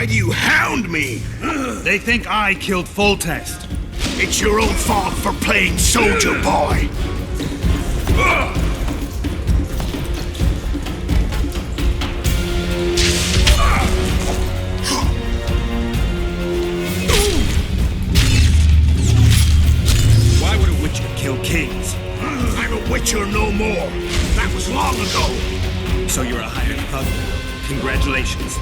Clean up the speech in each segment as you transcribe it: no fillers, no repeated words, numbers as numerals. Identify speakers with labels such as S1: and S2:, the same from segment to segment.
S1: Why do you hound me?
S2: They think I killed Full Test.
S1: It's your own fault for playing soldier boy.
S2: Why would a Witcher kill kings?
S1: I'm a Witcher no more. That was long ago.
S2: So you're a hired thug. Congratulations.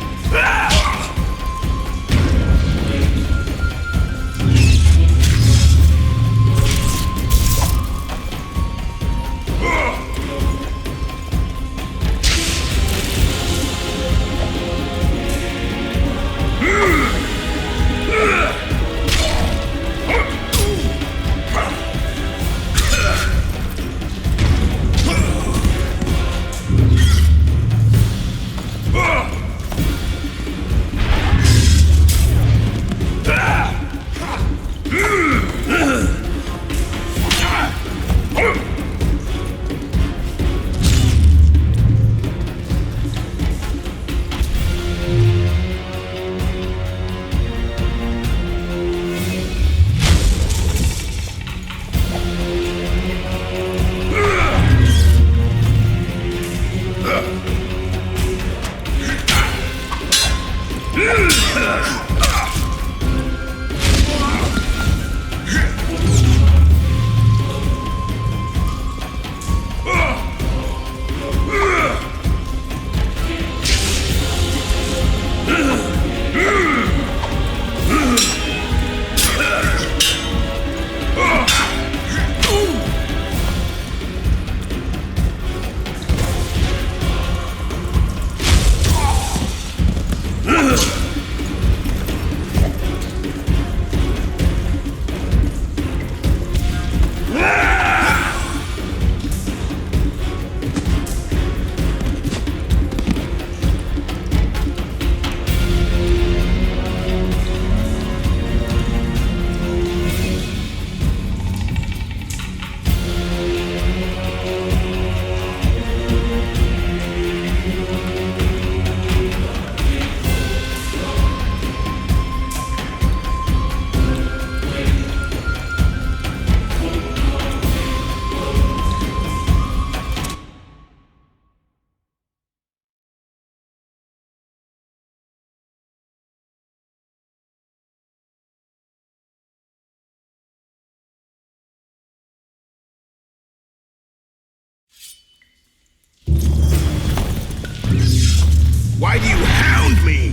S1: Why do you hound me?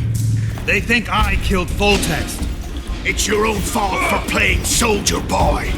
S2: They think I killed Full Test.
S1: It's your own fault for playing soldier boy.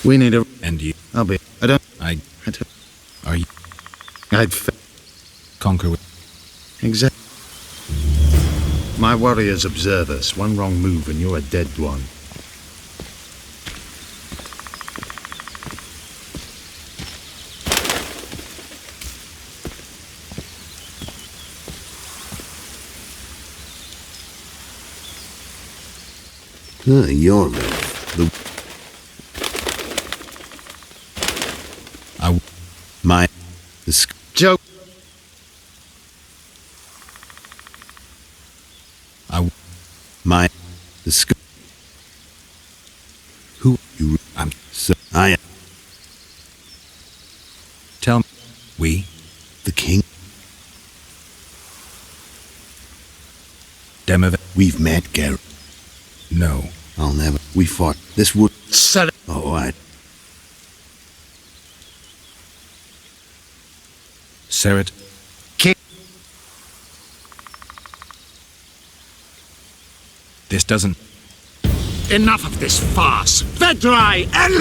S3: We need a...
S2: And you.
S3: I'll be... I don't...
S2: I.
S3: I don't...
S2: Are you.
S3: I'd...
S2: Conquer with.
S3: Exactly. My warriors observe us. One wrong move and you're a dead one.
S4: You're the... My... The...
S3: Joe!
S4: My... The... Who you... I'm... So... I...
S2: Tell me. We.
S4: The king.
S2: Demovet.
S4: We've met, Garrett.
S2: No.
S4: I'll never... We fought. This would...
S3: Set it!
S4: Oh, I...
S2: Seret.
S3: King!
S2: This doesn't.
S1: Enough of this farce. Vedrai and...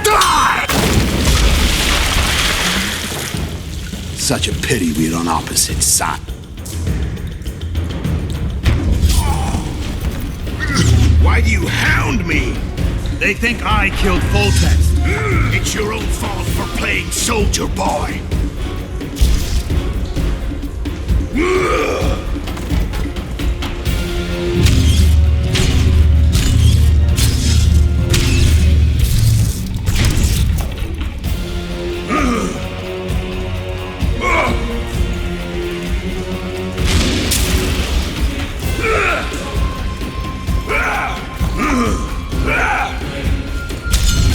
S1: Die!
S4: Such a pity we're on opposite sides.
S1: Why do you hound me?
S2: They think I killed Voltex.
S1: It's your own fault for playing soldier boy.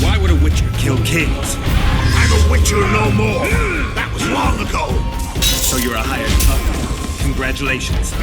S2: Why would a Witcher kill kings?
S1: I'm a Witcher no more. That was long ago.
S2: So you're a hired puppet. Congratulations.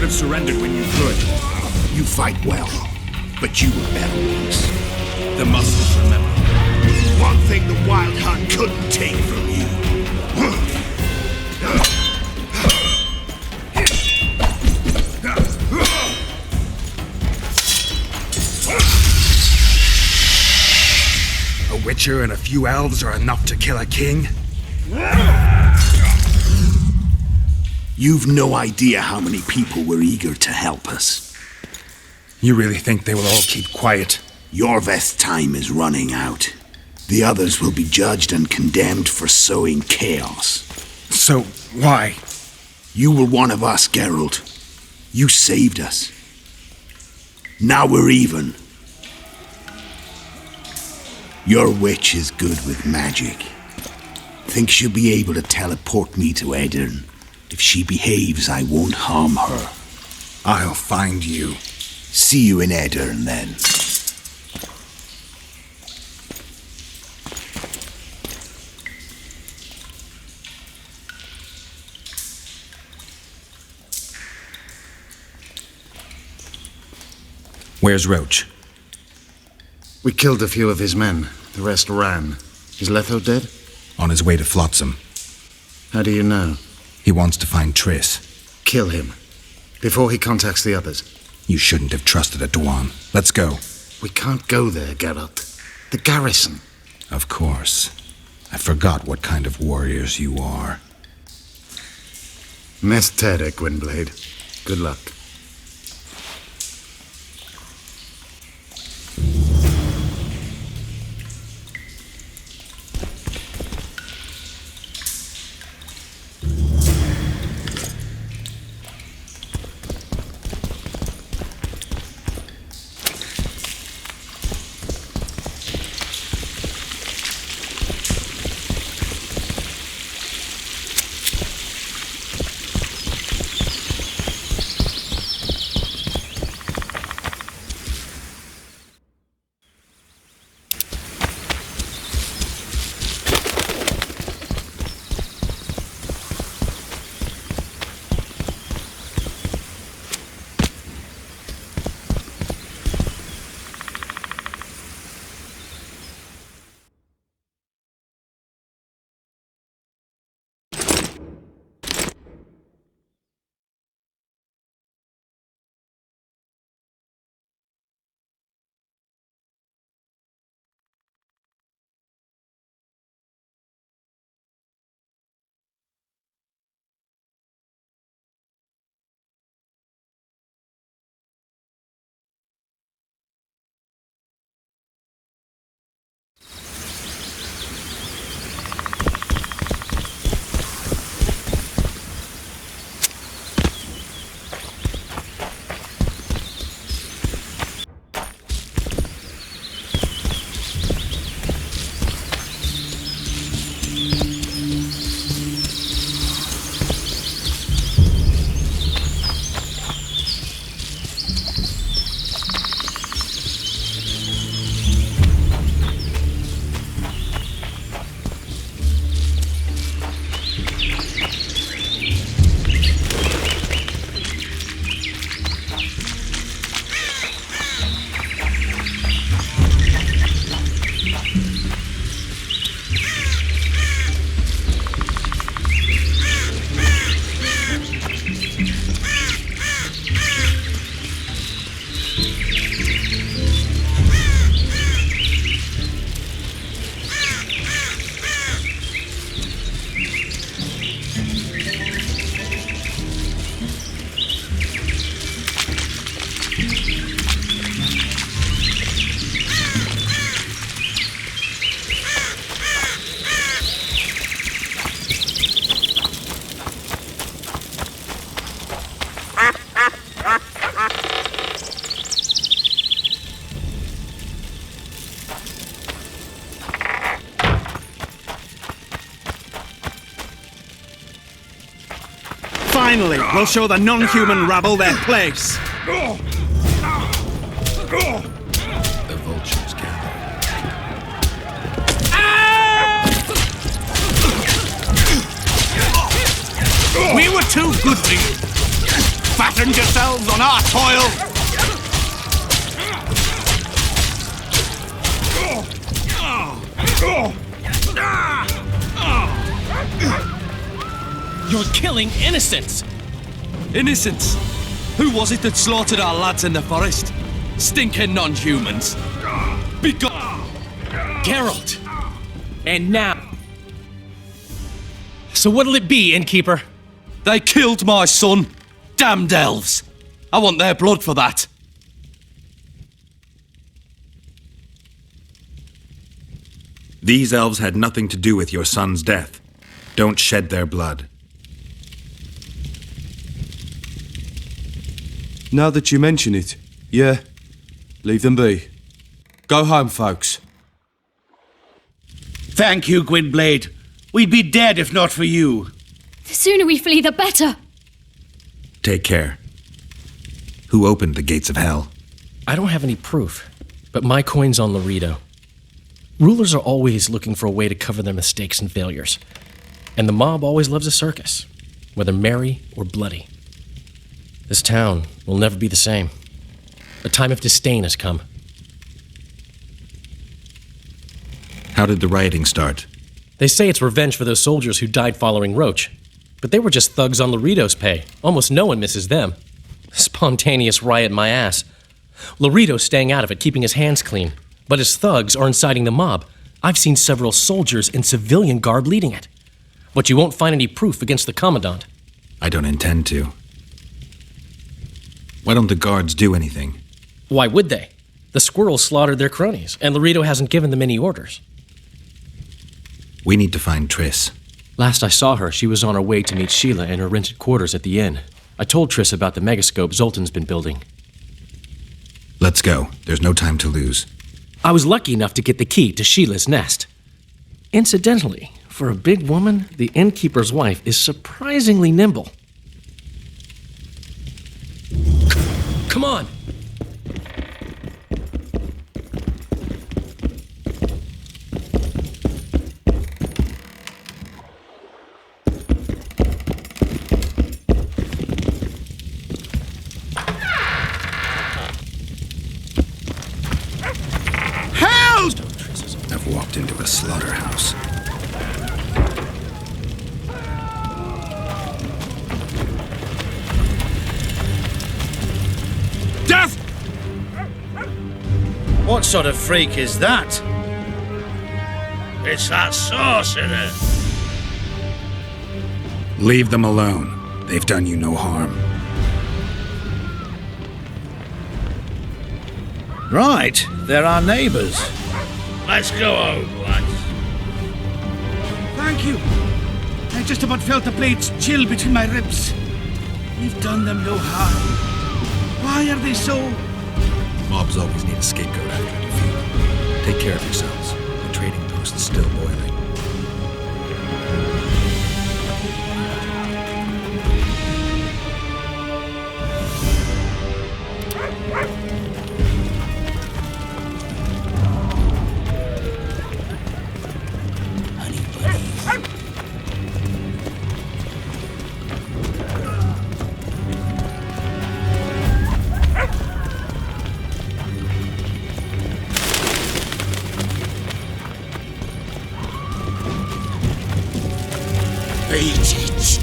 S2: Surrendered when you could.
S1: You fight well, but you were better once.
S2: The muscles remember.
S1: One thing the Wild Hunt couldn't take from you.
S2: A Witcher and a few elves are enough to kill a king?
S4: You've no idea how many people were eager to help us.
S2: You really think they will all keep quiet?
S4: Yorveth's time is running out. The others will be judged and condemned for sowing chaos.
S2: So, why?
S4: You were one of us, Geralt. You saved us. Now we're even. Your witch is good with magic. Think she'll be able to teleport me to Edirn. If she behaves, I won't harm her.
S2: I'll find you.
S4: See you in Edirn, then.
S2: Where's Roach?
S3: We killed a few of his men. The rest ran. Is Letho dead?
S2: On his way to Flotsam.
S3: How do you know?
S2: He wants to find Triss.
S3: Kill him. Before he contacts the others.
S2: You shouldn't have trusted a Dwan. Let's go.
S3: We can't go there, Geralt. The garrison.
S2: Of course. I forgot what kind of warriors you are.
S3: Mestere, Gwynblade. Good luck.
S5: Finally, we'll show the non-human rabble their place.
S2: The vultures gather.
S5: We were too good to you. Fattened yourselves on our toil.
S6: You're killing innocents!
S5: Innocents? Who was it that slaughtered our lads in the forest? Stinking non-humans. Be gone!
S6: Geralt! And now... So what'll it be, innkeeper?
S5: They killed my son. Damned elves. I want their blood for that.
S2: These elves had nothing to do with your son's death. Don't shed their blood.
S5: Now that you mention it, yeah. Leave them be. Go home, folks.
S1: Thank you, Gwynblade. We'd be dead if not for you.
S7: The sooner we flee, the better.
S2: Take care. Who opened the gates of hell?
S6: I don't have any proof, but my coin's on Laredo. Rulers are always looking for a way to cover their mistakes and failures. And the mob always loves a circus, whether merry or bloody. This town will never be the same. A time of disdain has come.
S2: How did the rioting start?
S6: They say it's revenge for those soldiers who died following Roach. But they were just thugs on Laredo's pay. Almost no one misses them. Spontaneous riot my ass. Laredo's staying out of it, keeping his hands clean. But his thugs are inciting the mob. I've seen several soldiers in civilian garb leading it. But you won't find any proof against the Commandant.
S2: I don't intend to. Why don't the guards do anything?
S6: Why would they? The squirrels slaughtered their cronies, and Laredo hasn't given them any orders.
S2: We need to find Triss.
S6: Last I saw her, she was on her way to meet Sheila in her rented quarters at the inn. I told Triss about the megascope Zoltan's been building.
S2: Let's go. There's no time to lose.
S6: I was lucky enough to get the key to Sheila's nest. Incidentally, for a big woman, the innkeeper's wife is surprisingly nimble. Come on!
S2: I've walked into a slaughterhouse.
S1: Death! What sort of freak is that? It's that sorcerer.
S2: Leave them alone. They've done you no harm.
S1: Right, they're our neighbors. Let's go home, lads. Thank you. I just about felt the blades chill between my ribs. We've done them no harm. Why are they so...
S2: Mobs always need a scapegoat after a defeat. Take care of yourselves. The trading post is still boiling.
S1: Greetings.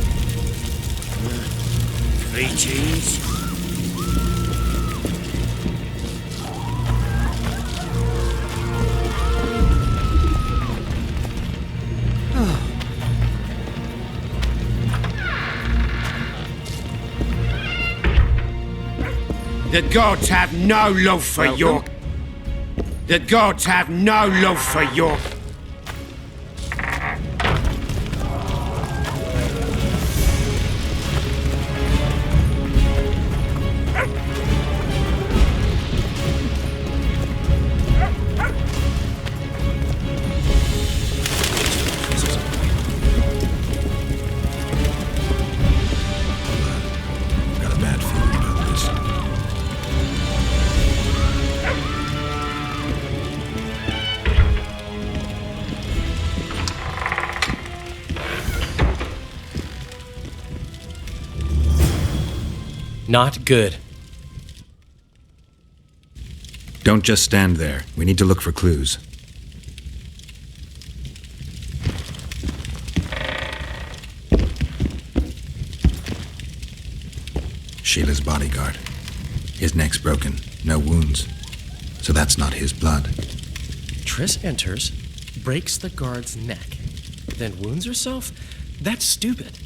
S1: The gods have no love for York. The gods have no love for York.
S2: Got a bad feeling about this.
S6: Not good.
S2: Don't just stand there. We need to look for clues. Sheila's bodyguard. His neck's broken, no wounds. So that's not his blood.
S6: Triss enters, breaks the guard's neck, then wounds herself? That's stupid.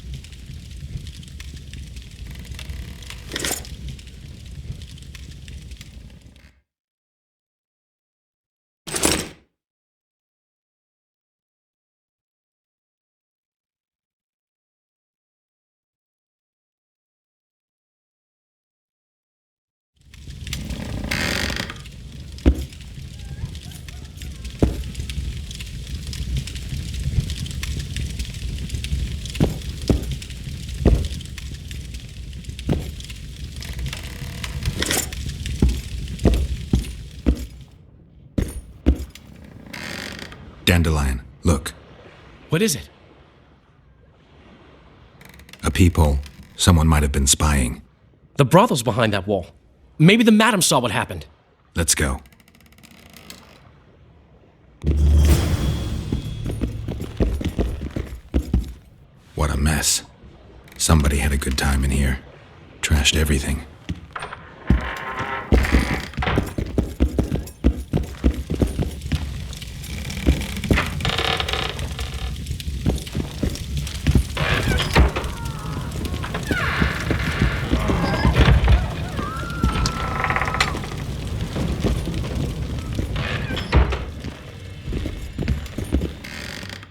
S2: Dandelion, look.
S6: What is it?
S2: A peephole. Someone might have been spying.
S6: The brothel's behind that wall. Maybe the madam saw what happened.
S2: Let's go. What a mess. Somebody had a good time in here. Trashed everything.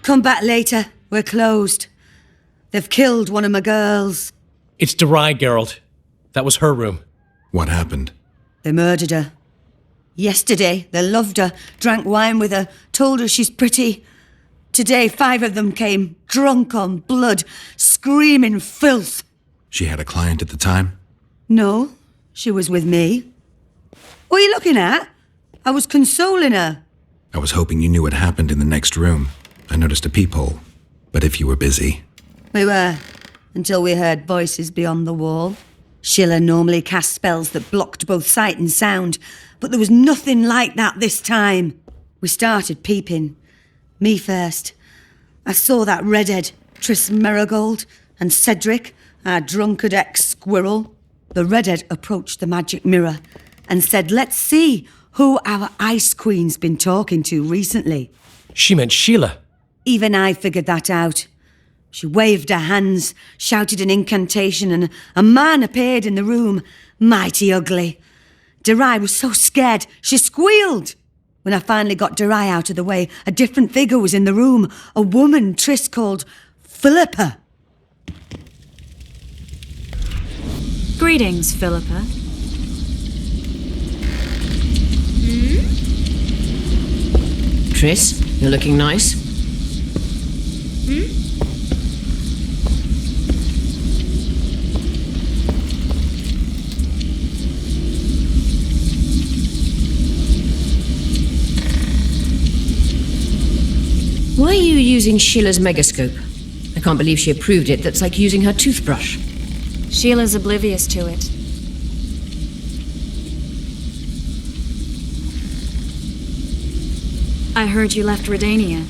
S8: Come back later. We're closed. They've killed one of my girls.
S6: It's Derai, Geralt. That was her room.
S2: What happened?
S8: They murdered her. Yesterday, they loved her, drank wine with her, told her she's pretty. Today, 5 of them came, drunk on blood, screaming filth.
S2: She had a client at the time?
S8: No, she was with me. What are you looking at? I was consoling her.
S2: I was hoping you knew what happened in the next room. I noticed a peephole. But if you were busy...
S8: We were, until we heard voices beyond the wall. Sheila normally cast spells that blocked both sight and sound, but there was nothing like that this time. We started peeping. Me first. I saw that redhead, Triss Merigold, and Cedric, our drunkard ex-squirrel. The redhead approached the magic mirror and said, let's see who our Ice Queen's been talking to recently.
S6: She meant Sheila.
S8: Even I figured that out. She waved her hands, shouted an incantation, and a man appeared in the room, mighty ugly. Derai was so scared, she squealed. When I finally got Derai out of the way, a different figure was in the room, a woman Triss called Philippa.
S7: Greetings, Philippa.
S9: Triss, you're looking nice. Why are you using Sheila's megascope? I can't believe she approved it. That's like using her toothbrush.
S7: Sheila's oblivious to it. I heard you left Redania.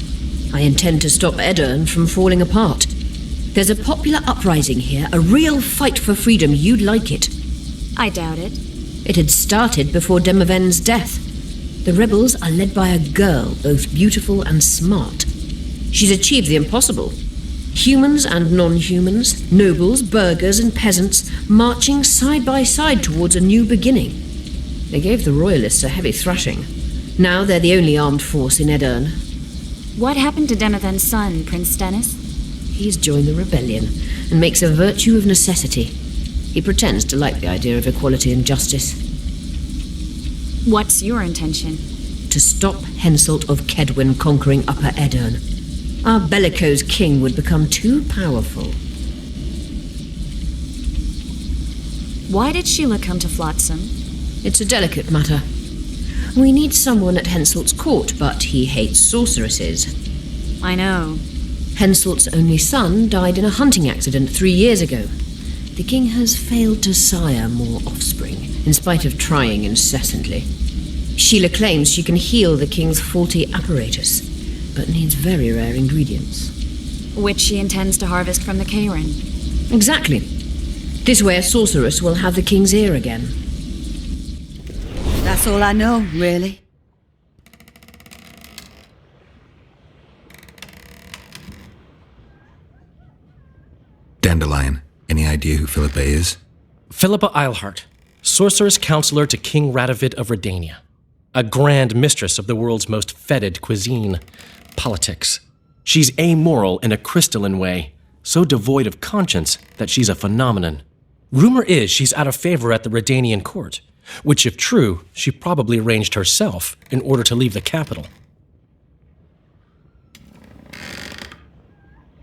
S9: I intend to stop Edirne from falling apart. There's a popular uprising here, a real fight for freedom. You'd like it.
S7: I doubt it.
S9: It had started before Demoven's death. The rebels are led by a girl, both beautiful and smart. She's achieved the impossible. Humans and non-humans, nobles, burghers and peasants, marching side by side towards a new beginning. They gave the royalists a heavy thrashing. Now they're the only armed force in Edirne.
S7: What happened to Demoven's son, Prince Stennis?
S9: He's joined the rebellion and makes a virtue of necessity. He pretends to like the idea of equality and justice.
S7: What's your intention?
S9: To stop Henselt of Kedwin conquering Upper Edirne. Our bellicose king would become too powerful.
S7: Why did Sheila come to Flotsam?
S9: It's a delicate matter. We need someone at Henselt's court, but he hates sorceresses.
S7: I know.
S9: Henselt's only son died in a hunting accident 3 years ago. The king has failed to sire more offspring, in spite of trying incessantly. Sheila claims she can heal the king's faulty apparatus, but needs very rare ingredients.
S7: Which she intends to harvest from the Cairn.
S9: Exactly. This way a sorceress will have the king's ear again.
S8: That's all I know, really.
S2: Dandelion, any idea who Philippa is?
S6: Philippa Eilhart, sorceress counselor to King Radovid of Redania. A grand mistress of the world's most fetid cuisine, politics. She's amoral in a crystalline way, so devoid of conscience that she's a phenomenon. Rumor is she's out of favor at the Redanian court, which if true, she probably arranged herself in order to leave the capital.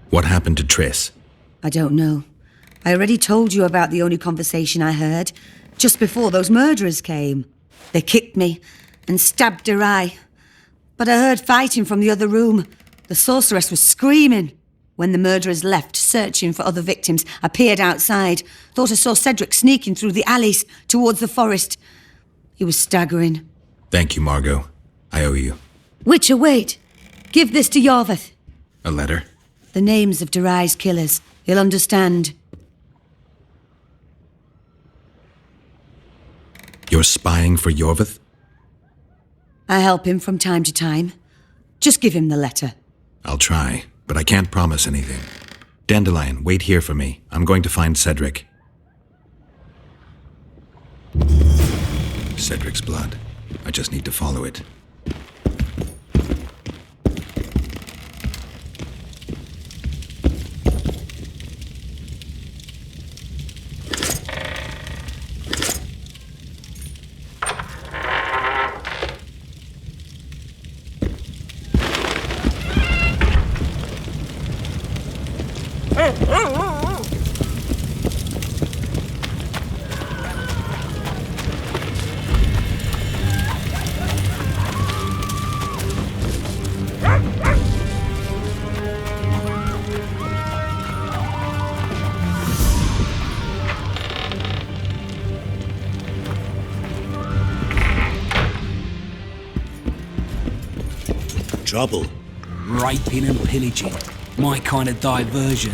S2: What happened to Triss?
S8: I don't know. I already told you about the only conversation I heard, just before those murderers came. They kicked me and stabbed her eye. But I heard fighting from the other room. The sorceress was screaming. When the murderers left, searching for other victims, I peered outside. Thought I saw Cedric sneaking through the alleys towards the forest. He was staggering.
S2: Thank you, Margot. I owe you.
S8: Witcher, wait. Give this to Yorveth.
S2: A letter?
S8: The names of Durai's killers. He'll understand.
S2: You're spying for Yorveth?
S8: I help him from time to time. Just give him the letter.
S2: I'll try, but I can't promise anything. Dandelion, wait here for me. I'm going to find Cedric. Cedric's blood. I just need to follow it.
S4: Trouble.
S10: Raping and pillaging. My kind of diversion.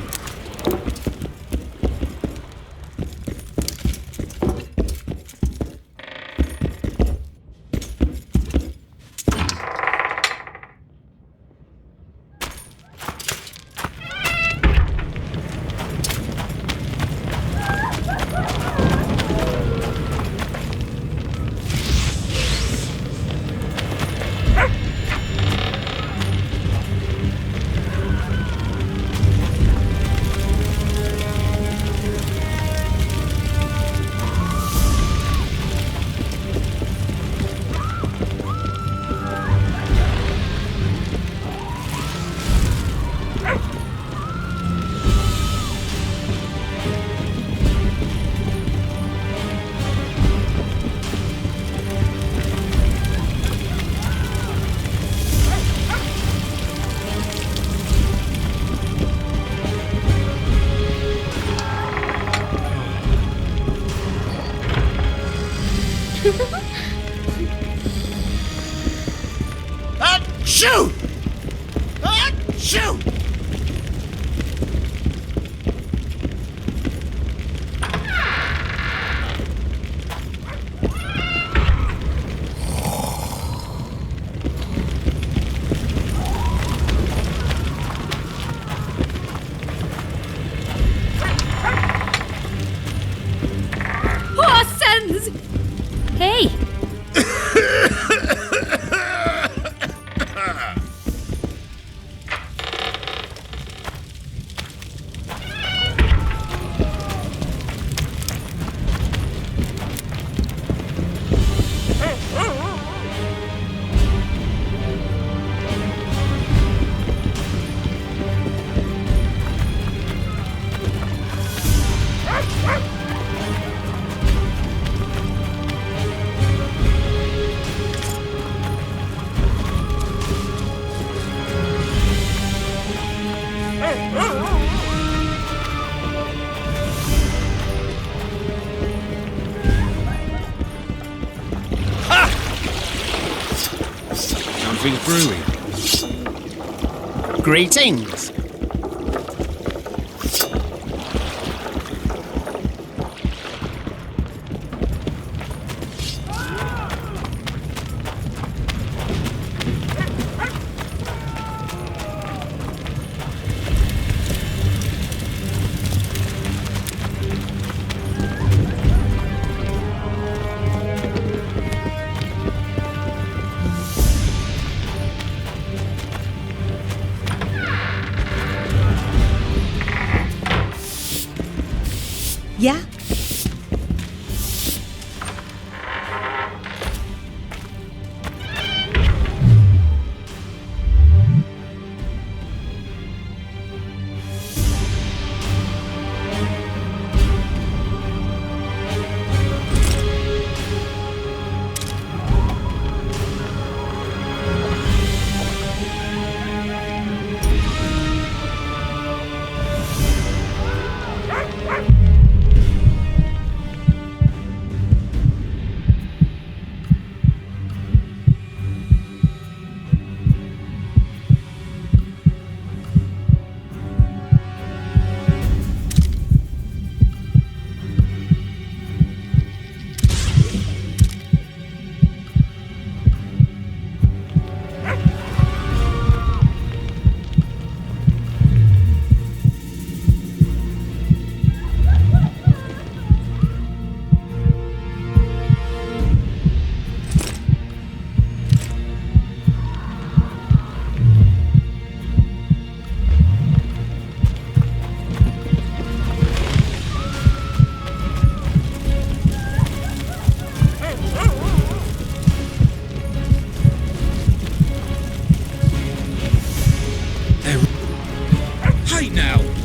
S1: Shoot! Shoot!
S7: Horsens! Hey!
S5: Something brewing.
S10: Greetings.
S8: Yeah?
S1: Hey now!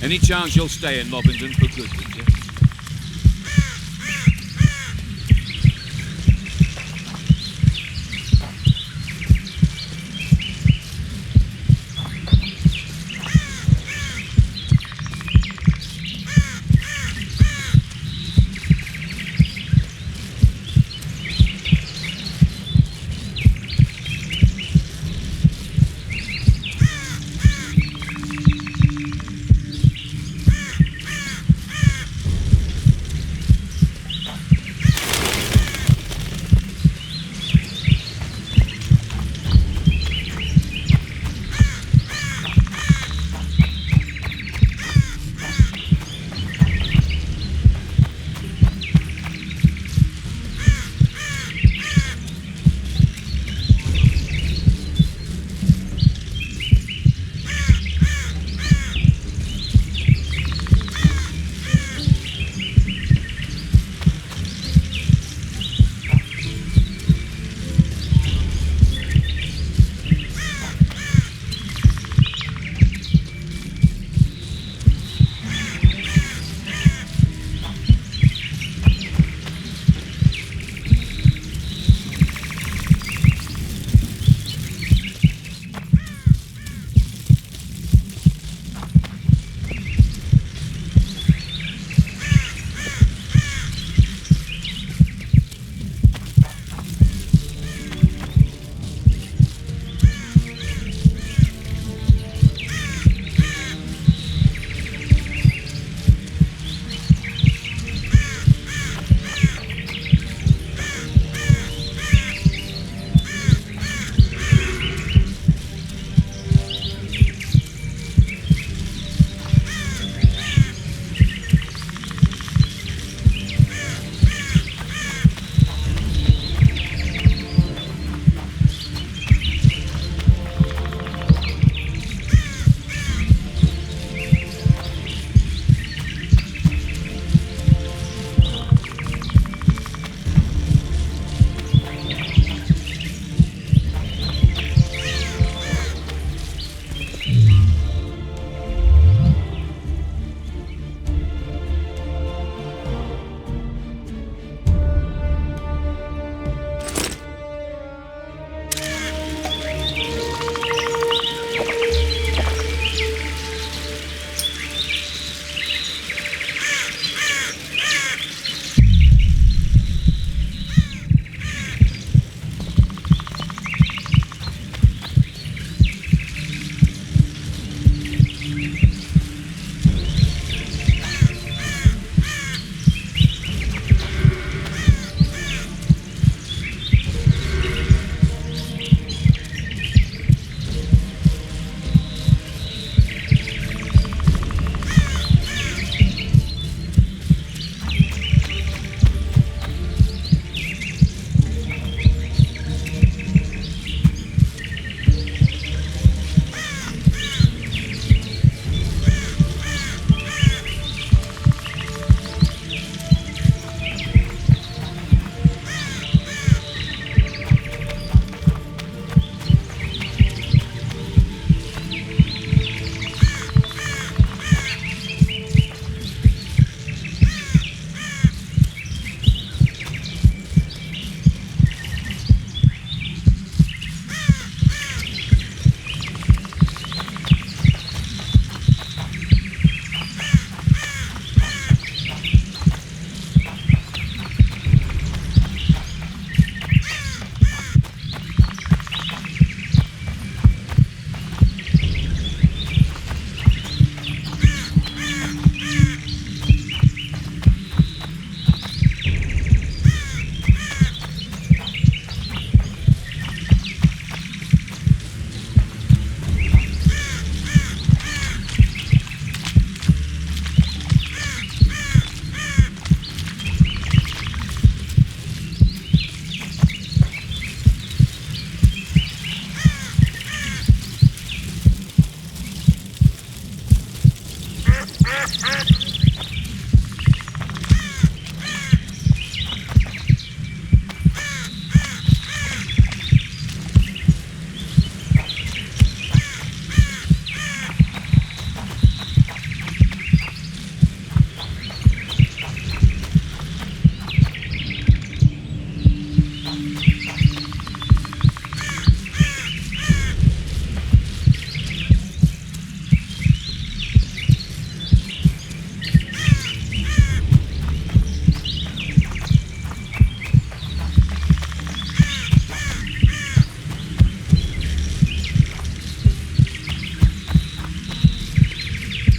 S1: Any chance you'll stay in Mobbington for good, Witcher?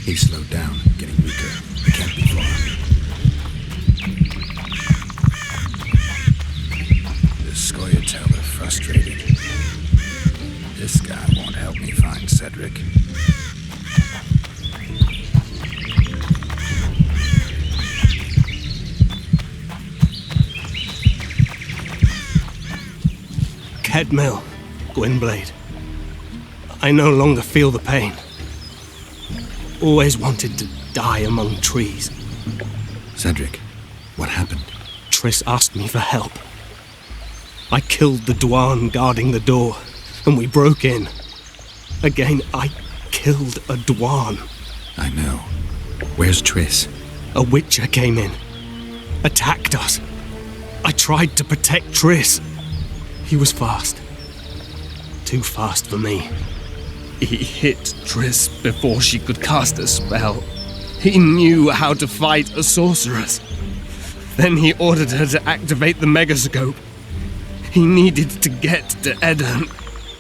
S2: He slowed down, getting weaker. It can't be far. The Scoia'tael are frustrated. This guy won't help me find Cedric.
S11: Kedmill, Gwynblade. I no longer feel the pain. Always wanted to die among trees.
S2: Cedric, what happened?
S11: Triss asked me for help. I killed the Dwan guarding the door, and we broke in. Again, I killed a Dwan.
S2: I know. Where's Triss?
S11: A Witcher came in, attacked us. I tried to protect Triss. He was fast. Too fast for me. He hit Triss before she could cast a spell. He knew how to fight a sorceress. Then he ordered her to activate the megascope. He needed to get to Edirn,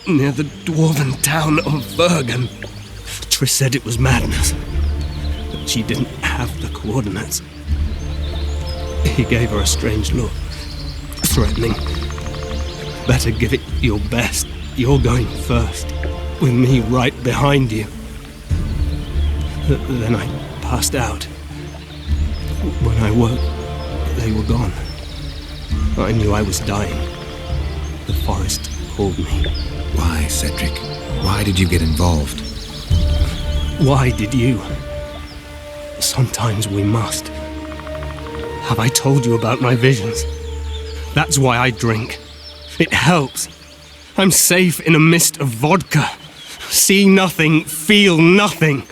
S11: near the dwarven town of Bergen. Triss said it was madness, that she didn't have the coordinates. He gave her a strange look, threatening. Better give it your best. You're going first, with me right behind you. Then I passed out. When I woke, they were gone. I knew I was dying. The forest called me.
S2: Why, Cedric? Why did you get involved?
S11: Why did you? Sometimes we must. Have I told you about my visions? That's why I drink. It helps. I'm safe in a mist of vodka. See nothing, feel nothing.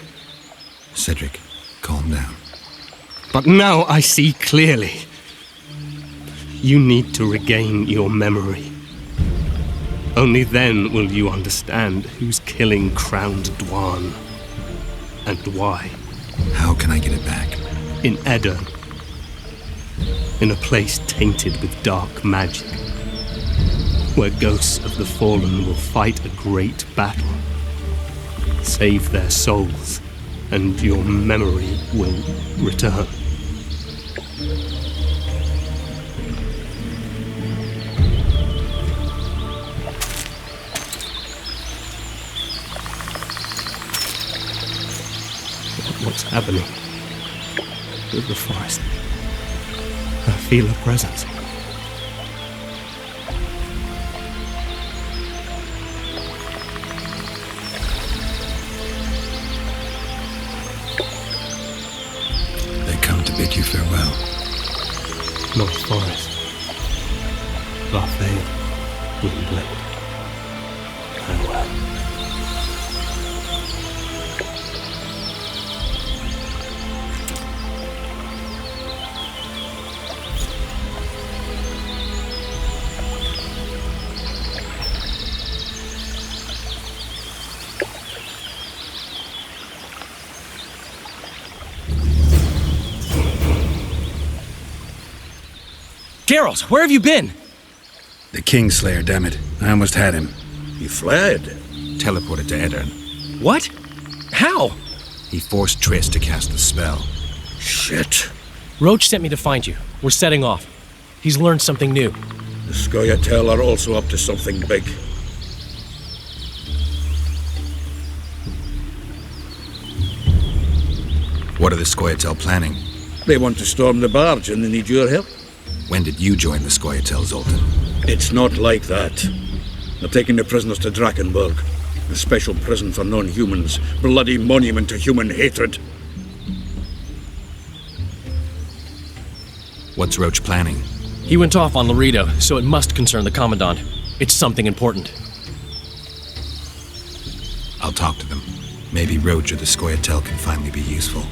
S2: Cedric, calm down.
S11: But now I see clearly. You need to regain your memory. Only then will you understand who's killing Crowned Dwan and why.
S2: How can I get it back?
S11: In Edirn. In a place tainted with dark magic. Where ghosts of the fallen will fight a great battle. Save their souls, and your memory will return. What's happening with the forest? I feel a presence.
S2: Bid you farewell.
S11: Not forest. Barthale, Gwynblade. Farewell.
S5: Geralt, where have you been?
S2: The Kingslayer, damn it. I almost had him.
S1: He fled.
S2: Teleported to Edirn.
S5: What? How?
S2: He forced Triss to cast the spell.
S1: Shit.
S6: Roach sent me to find you. We're setting off. He's learned something new.
S1: The Scoia'tael are also up to something big.
S2: What are the Scoia'tael planning?
S1: They want to storm the barge and they need your help.
S2: When did you join the Scoia'tael, Zoltan?
S1: It's not like that. They're taking the prisoners to Drakenberg, a special prison for non-humans, bloody monument to human hatred.
S2: What's Roach planning?
S6: He went off on Laredo, so it must concern the Commandant. It's something important.
S2: I'll talk to them. Maybe Roach or the Scoia'tael can finally be useful.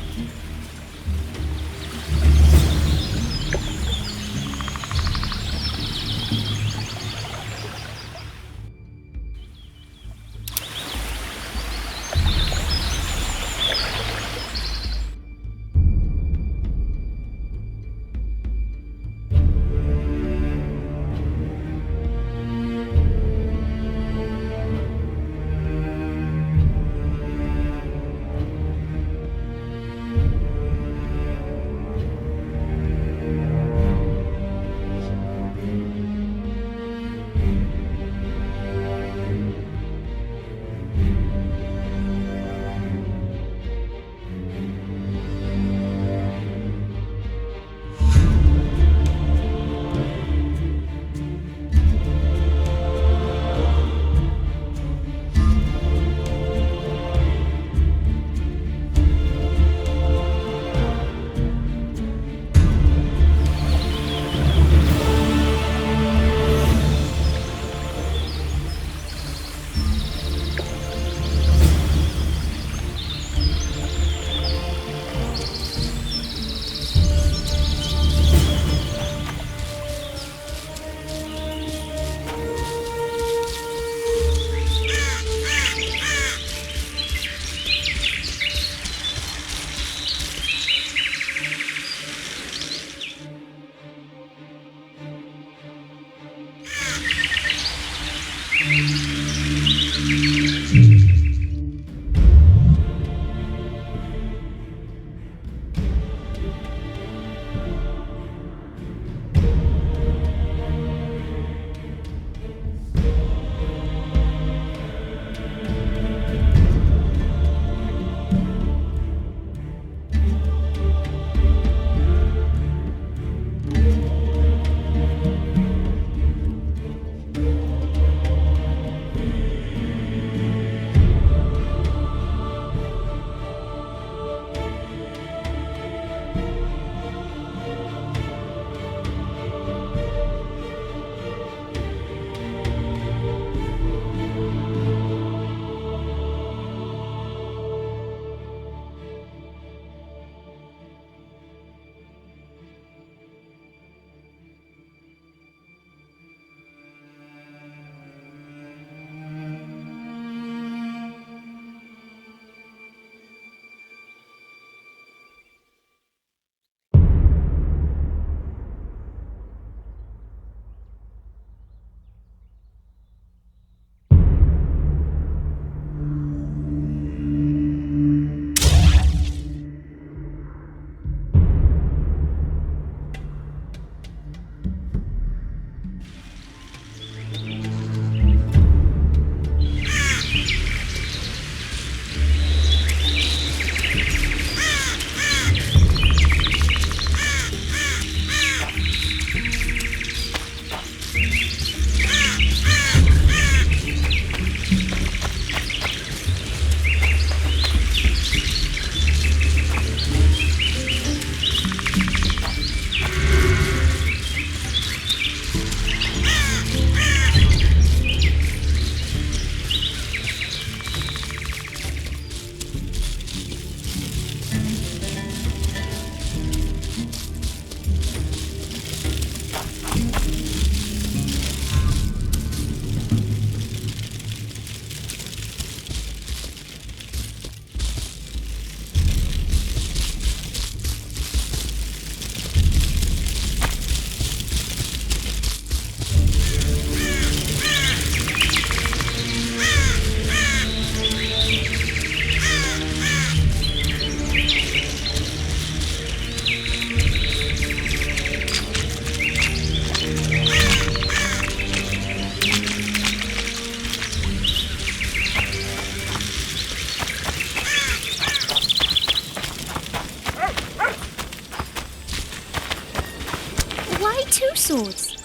S7: two swords.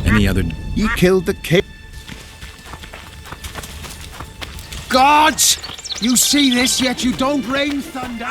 S2: Any other...
S3: You killed the king.
S1: Gods! You see this, yet you don't rain thunder?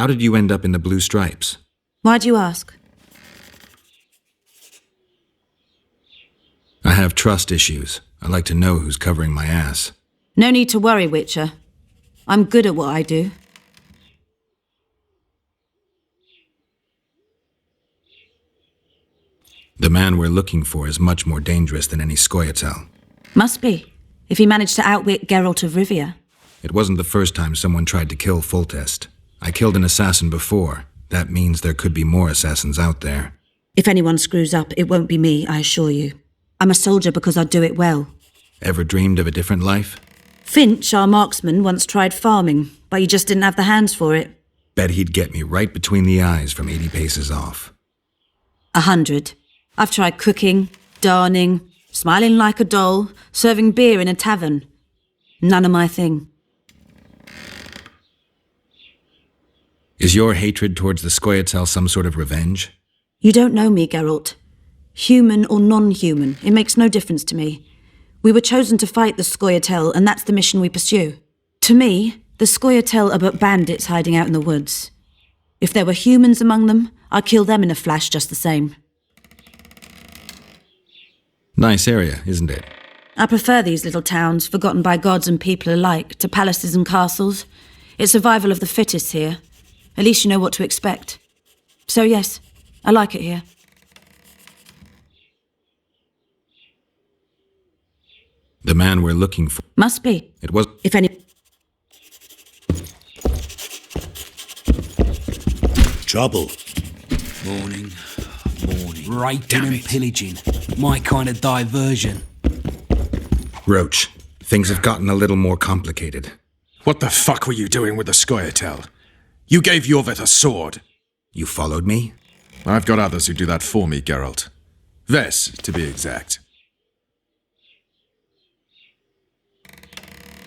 S2: How did you end up in the blue stripes?
S8: Why'd you ask?
S2: I have trust issues. I like to know who's covering my ass.
S8: No need to worry, Witcher. I'm good at what I do.
S2: The man we're looking for is much more dangerous than any Scoia'tael.
S8: Must be, if he managed to outwit Geralt of Rivia.
S2: It wasn't the first time someone tried to kill Foltest. I killed an assassin before. That means there could be more assassins out there.
S8: If anyone screws up, it won't be me, I assure you. I'm a soldier because I do it well.
S2: Ever dreamed of a different life?
S8: Finch, our marksman, once tried farming, but he just didn't have the hands for it.
S2: Bet he'd get me right between the eyes from 80 paces off.
S8: 100. I've tried cooking, darning, smiling like a doll, serving beer in a tavern. None of my thing.
S2: Is your hatred towards the Scoia'tael some sort of revenge?
S8: You don't know me, Geralt. Human or non-human, it makes no difference to me. We were chosen to fight the Scoia'tael, and that's the mission we pursue. To me, the Scoia'tael are but bandits hiding out in the woods. If there were humans among them, I'd kill them in a flash just the same.
S2: Nice area, isn't it?
S8: I prefer these little towns, forgotten by gods and people alike, to palaces and castles. It's survival of the fittest here. At least you know what to expect. So yes, I like it here.
S2: The man we're looking for...
S8: Must be.
S2: It was...
S8: If any...
S4: Trouble.
S10: Morning. Raping and pillaging. My kind of diversion.
S2: Roach, things have gotten a little more complicated.
S12: What the fuck were you doing with the Scoia'tael? You gave Yorveth a sword.
S2: You followed me?
S12: I've got others who do that for me, Geralt. Ves, to be exact.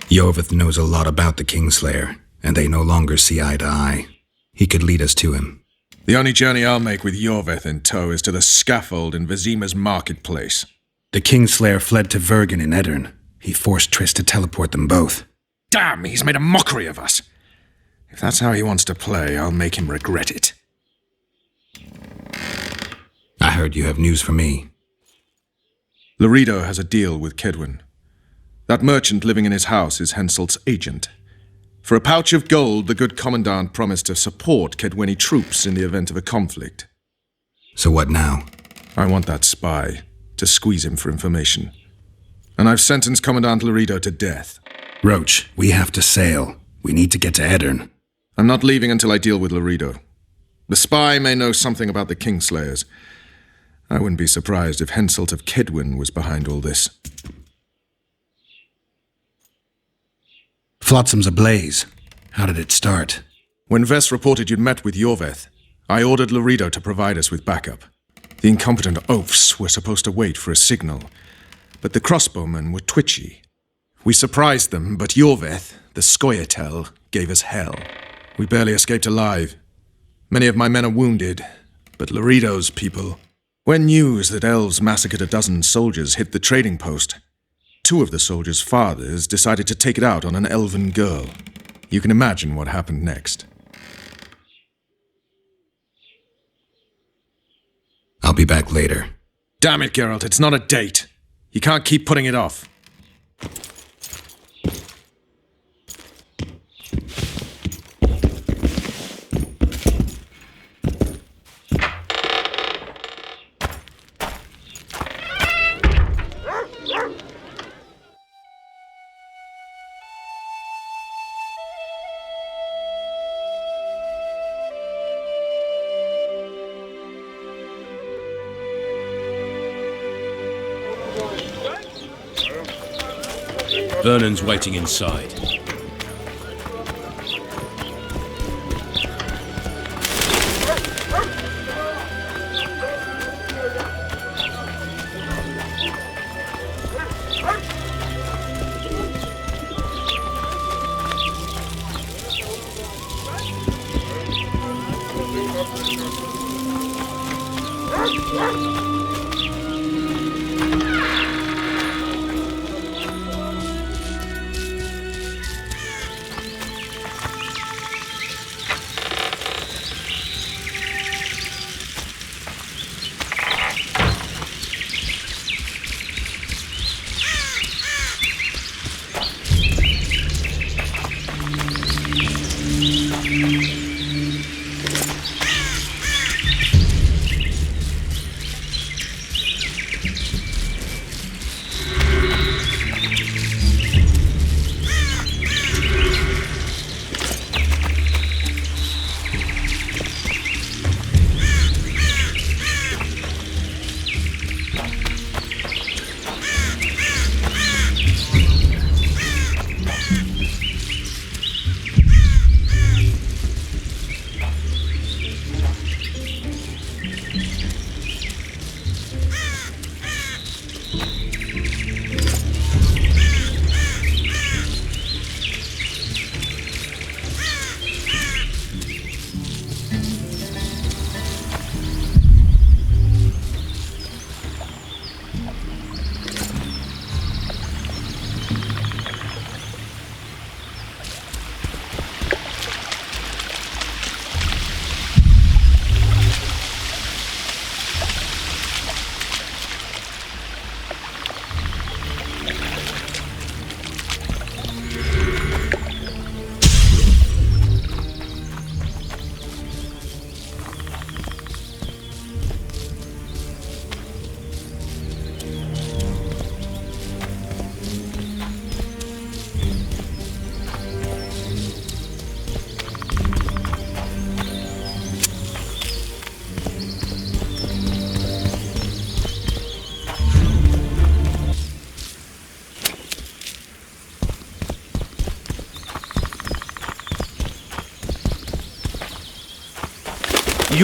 S2: Yorveth knows a lot about the Kingslayer, and they no longer see eye to eye. He could lead us to him.
S12: The only journey I'll make with Yorveth in tow is to the scaffold in Vizima's marketplace.
S2: The Kingslayer fled to Vergen in Edirn. He forced Triss to teleport them both.
S12: Damn, he's made a mockery of us. If that's how he wants to play, I'll make him regret it.
S2: I heard you have news for me.
S12: Laredo has a deal with Kedwin. That merchant living in his house is Henselt's agent. For a pouch of gold, the good commandant promised to support Kedweni troops in the event of a conflict.
S2: So what now?
S12: I want that spy, to squeeze him for information. And I've sentenced Commandant Laredo to death.
S2: Roach, we have to sail. We need to get to Edirn.
S12: I'm not leaving until I deal with Laredo. The spy may know something about the Kingslayers. I wouldn't be surprised if Henselt of Kedwin was behind all this.
S2: Flotsam's ablaze. How did it start?
S12: When Ves reported you'd met with Yorveth, I ordered Laredo to provide us with backup. The incompetent oafs were supposed to wait for a signal, but the crossbowmen were twitchy. We surprised them, but Yorveth, the Scoia'tael, gave us hell. We barely escaped alive. Many of my men are wounded, but Laredo's people... When news that elves massacred a dozen soldiers hit the trading post, 2 of the soldiers' fathers decided to take it out on an elven girl. You can imagine what happened next.
S2: I'll be back later.
S12: Damn it, Geralt, it's not a date. You can't keep putting it off.
S13: Vernon's waiting inside.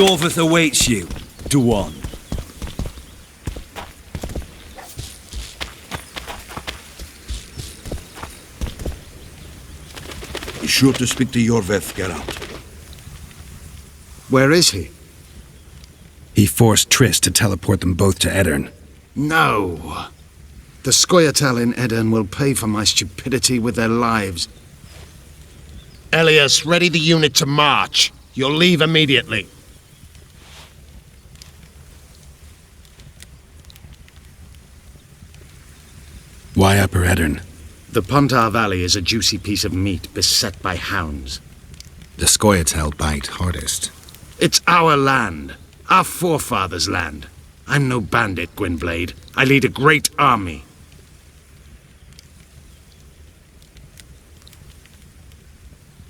S10: Yorvith awaits you, Duan.
S4: Be sure to speak to Yorvith, Geralt.
S3: Where is he?
S2: He forced Triss to teleport them both to Edirn.
S3: No. The Scoia'tael in Edirn will pay for my stupidity with their lives.
S14: Elias, ready the unit to march. You'll leave immediately.
S2: Why Upper Edirn?
S3: The Pontar Valley is a juicy piece of meat beset by hounds.
S2: The Scoia'tael bite hardest.
S3: It's our land. Our forefathers' land. I'm no bandit, Gwynblade. I lead a great army.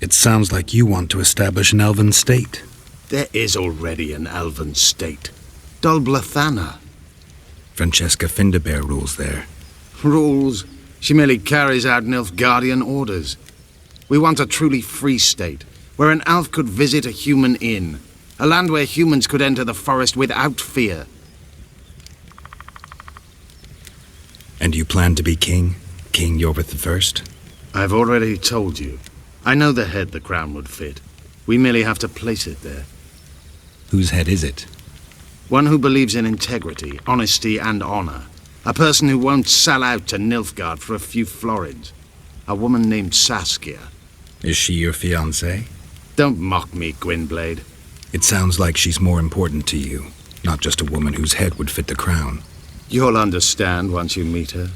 S2: It sounds like you want to establish an elven state.
S3: There is already an elven state. Dol Blathanna.
S2: Francesca Findabair rules there.
S3: Rules? She merely carries out Nilfgaardian orders. We want a truly free state, where an elf could visit a human inn. A land where humans could enter the forest without fear.
S2: And you plan to be king? King Yorvith I?
S3: I've already told you. I know the head the crown would fit. We merely have to place it there.
S2: Whose head is it?
S3: One who believes in integrity, honesty, and honor. A person who won't sell out to Nilfgaard for a few florins. A woman named Saskia.
S2: Is she your fiancée?
S3: Don't mock me, Gwynblade.
S2: It sounds like she's more important to you, not just a woman whose head would fit the crown.
S3: You'll understand once you meet her.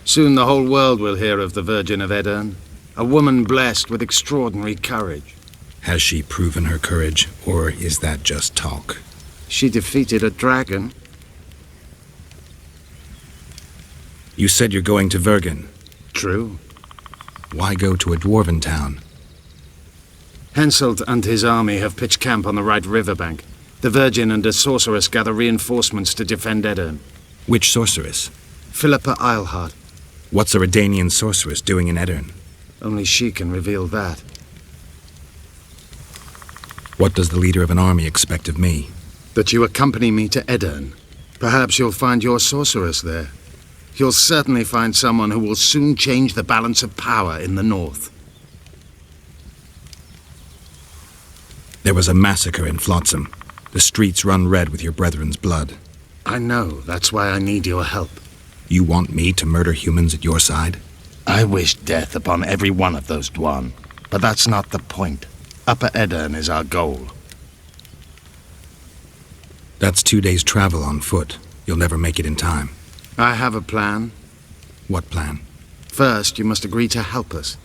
S3: Soon the whole world will hear of the Virgin of Edirn. A woman blessed with extraordinary courage.
S2: Has she proven her courage, or is that just talk?
S3: She defeated a dragon.
S2: You said you're going to Vergen.
S3: True.
S2: Why go to a dwarven town?
S3: Henselt and his army have pitched camp on the right riverbank. The Virgin and a sorceress gather reinforcements to defend Edirn.
S2: Which sorceress?
S3: Philippa Eilhart.
S2: What's a Redanian sorceress doing in Edirn?
S3: Only she can reveal that.
S2: What does the leader of an army expect of me?
S3: That you accompany me to Edirn. Perhaps you'll find your sorceress there. You'll certainly find someone who will soon change the balance of power in the north.
S2: There was a massacre in Flotsam. The streets run red with your brethren's blood.
S3: I know. That's why I need your help.
S2: You want me to murder humans at your side?
S3: I wish death upon every one of those Dwan. But that's not the point. Upper Edirn is our goal.
S2: That's 2 days' travel on foot. You'll never make it in time.
S3: I have a plan.
S2: What plan?
S3: First, you must agree to help us.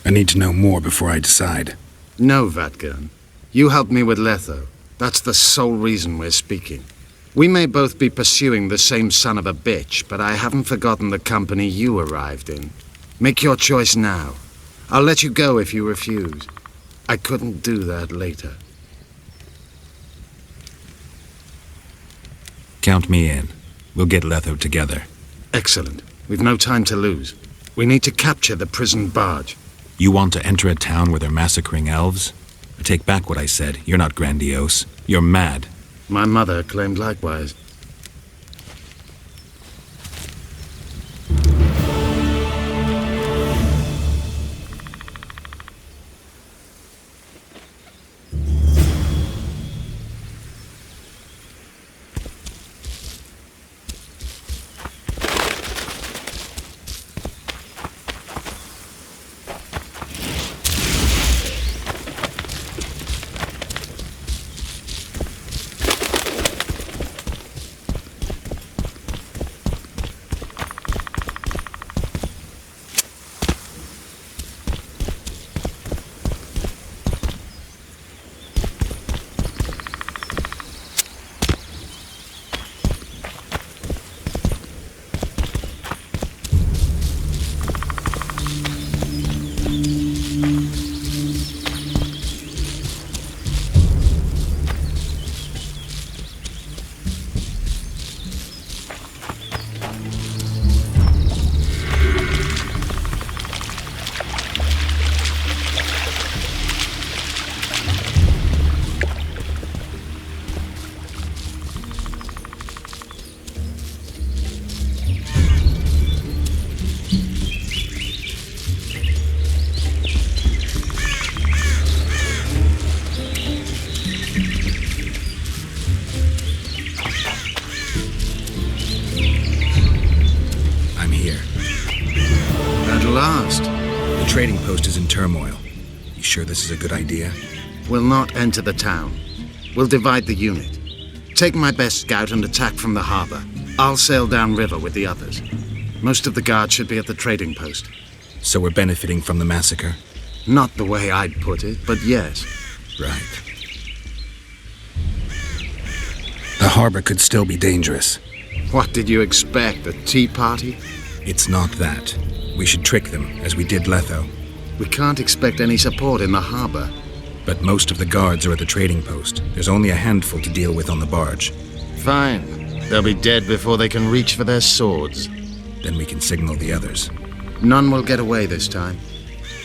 S2: I need to know more before I decide.
S3: No, Vatgern. You helped me with Letho. That's the sole reason we're speaking. We may both be pursuing the same son of a bitch, but I haven't forgotten the company you arrived in. Make your choice now. I'll let you go if you refuse. I couldn't do that later.
S2: Count me in. We'll get Letho together.
S3: Excellent. We've no time to lose. We need to capture the prison barge.
S2: You want to enter a town where they're massacring elves? I take back what I said. You're not grandiose. You're mad.
S3: My mother claimed likewise.
S2: The trading post is in turmoil. You sure this is a good idea?
S3: We'll not enter the town. We'll divide the unit. Take my best scout and attack from the harbor. I'll sail downriver with the others. Most of the guards should be at the trading post.
S2: So we're benefiting from the massacre?
S3: Not the way I'd put it, but yes.
S2: Right. The harbor could still be dangerous.
S3: What did you expect, a tea party?
S2: It's not that. We should trick them, as we did Letho.
S3: We can't expect any support in the harbor.
S2: But most of the guards are at the trading post. There's only a handful to deal with on the barge.
S3: Fine. They'll be dead before they can reach for their swords.
S2: Then we can signal the others.
S3: None will get away this time.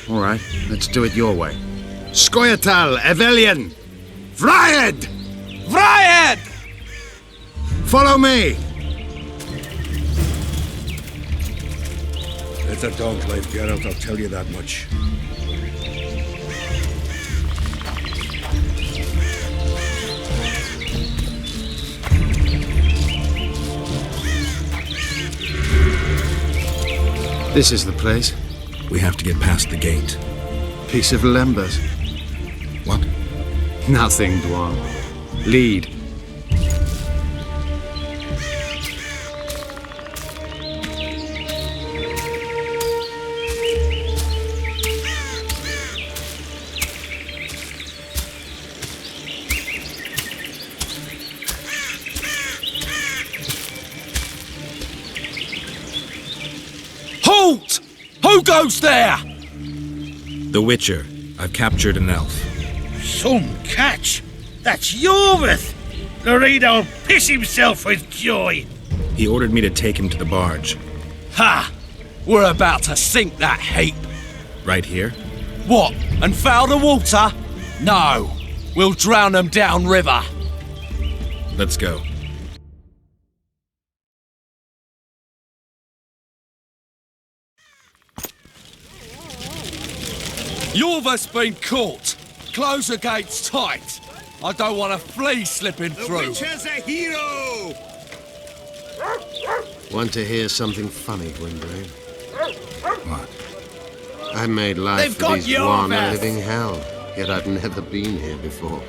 S3: All right, let's do it your way. Skoyatal, Evelian! Vryed!
S5: Vryed!
S3: Follow me!
S1: It's a dog's life, Geralt, I'll tell you that much.
S3: This is the place.
S2: We have to get past the gate.
S3: Piece of Lembas.
S2: What?
S3: Nothing, Dwan. Lead.
S5: Halt! Who goes there?
S2: The Witcher. I've captured an elf.
S1: Some catch! That's Yorvith! Loredo'll piss himself with joy!
S2: He ordered me to take him to the barge.
S5: Ha! We're about to sink that heap.
S2: Right here?
S5: What, and foul the water? No, we'll drown them downriver.
S2: Let's go.
S5: Yorva's been caught. Close the gates tight. I don't want a flea slipping through.
S1: Witcher's a hero!
S3: Want to hear something funny, Gwyndrave?
S2: What?
S3: I made life
S1: They've
S3: for
S1: got
S3: these
S1: your
S3: Dwan a
S1: vest.
S3: living hell, yet I've never been here before.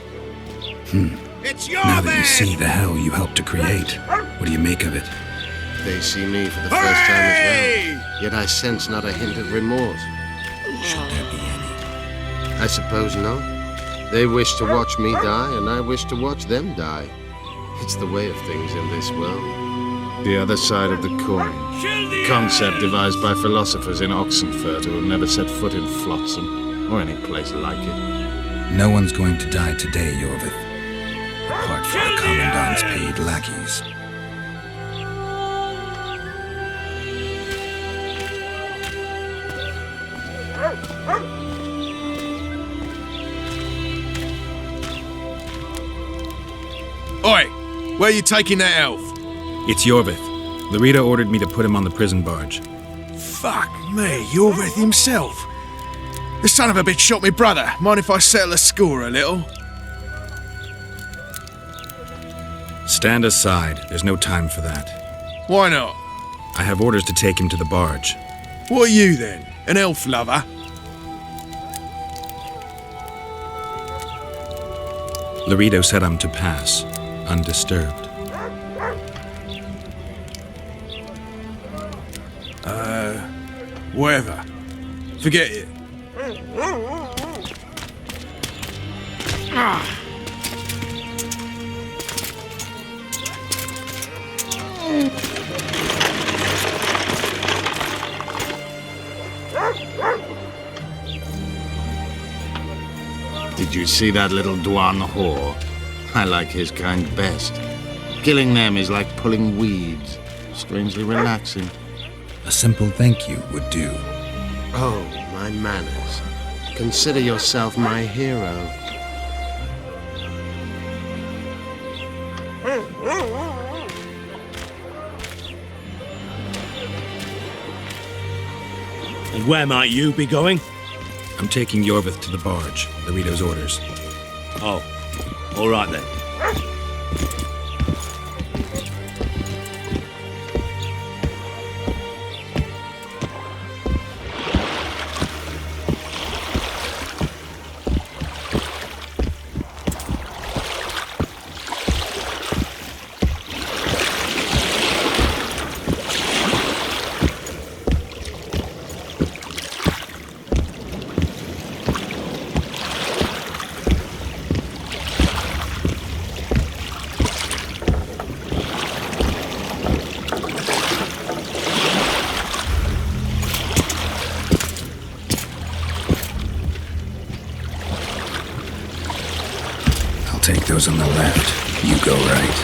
S1: It's your
S2: Now that you
S1: man!
S2: see the hell you helped to create, what do you make of it?
S3: They see me for the first time as well, yet I sense not a hint of remorse.
S2: Should there be any?
S3: I suppose not. They wish to watch me die, and I wish to watch them die. It's the way of things in this world. The other side of the coin. Concept devised by philosophers in Oxenfurt who have never set foot in Flotsam, or any place like it.
S2: No one's going to die today, Yorvith. Apart from the Commandant's paid lackeys.
S12: Oi! Where are you taking that elf?
S2: It's Yorvith. Larita ordered me to put him on the prison barge.
S12: Fuck me, Yorvith himself. The son of a bitch shot me brother. Mind if I settle the score a little?
S2: Stand aside. There's no time for that.
S12: Why not?
S2: I have orders to take him to the barge.
S12: What are you then? An elf lover?
S2: Larito said I'm to pass, undisturbed.
S12: Whatever. Forget it.
S3: Did you see that little Dwan whore? I like his kind best. Killing them is like pulling weeds. Strangely relaxing.
S2: A simple thank you would do.
S3: Oh, my manners. Consider yourself my hero.
S1: And where might you be going?
S2: I'm taking Yorvith to the barge. Larito's orders.
S1: Oh, all right then.
S2: Take those on the left. You go right.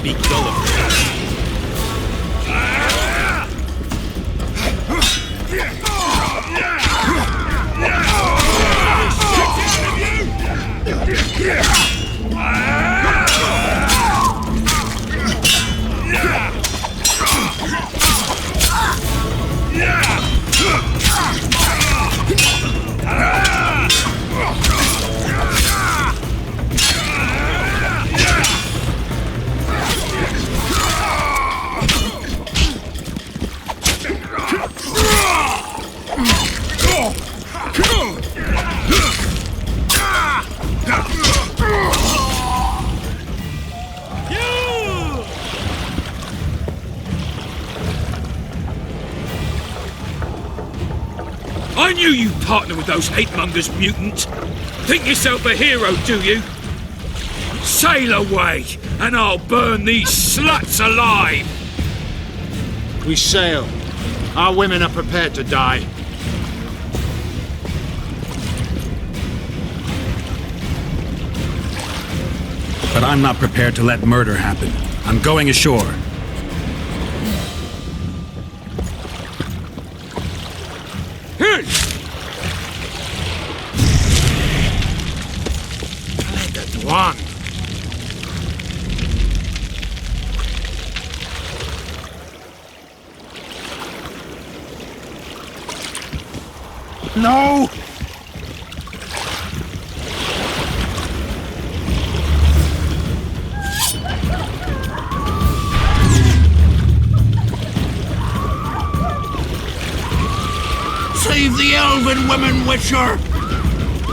S5: be gullible. I knew you'd partner with those hate-mongers, mutant. Think yourself a hero, do you? Sail away, and I'll burn these sluts alive!
S3: We sail. Our women are prepared to die.
S2: But I'm not prepared to let murder happen. I'm going ashore.
S3: One.
S1: No!
S4: Save the elven women, Witcher!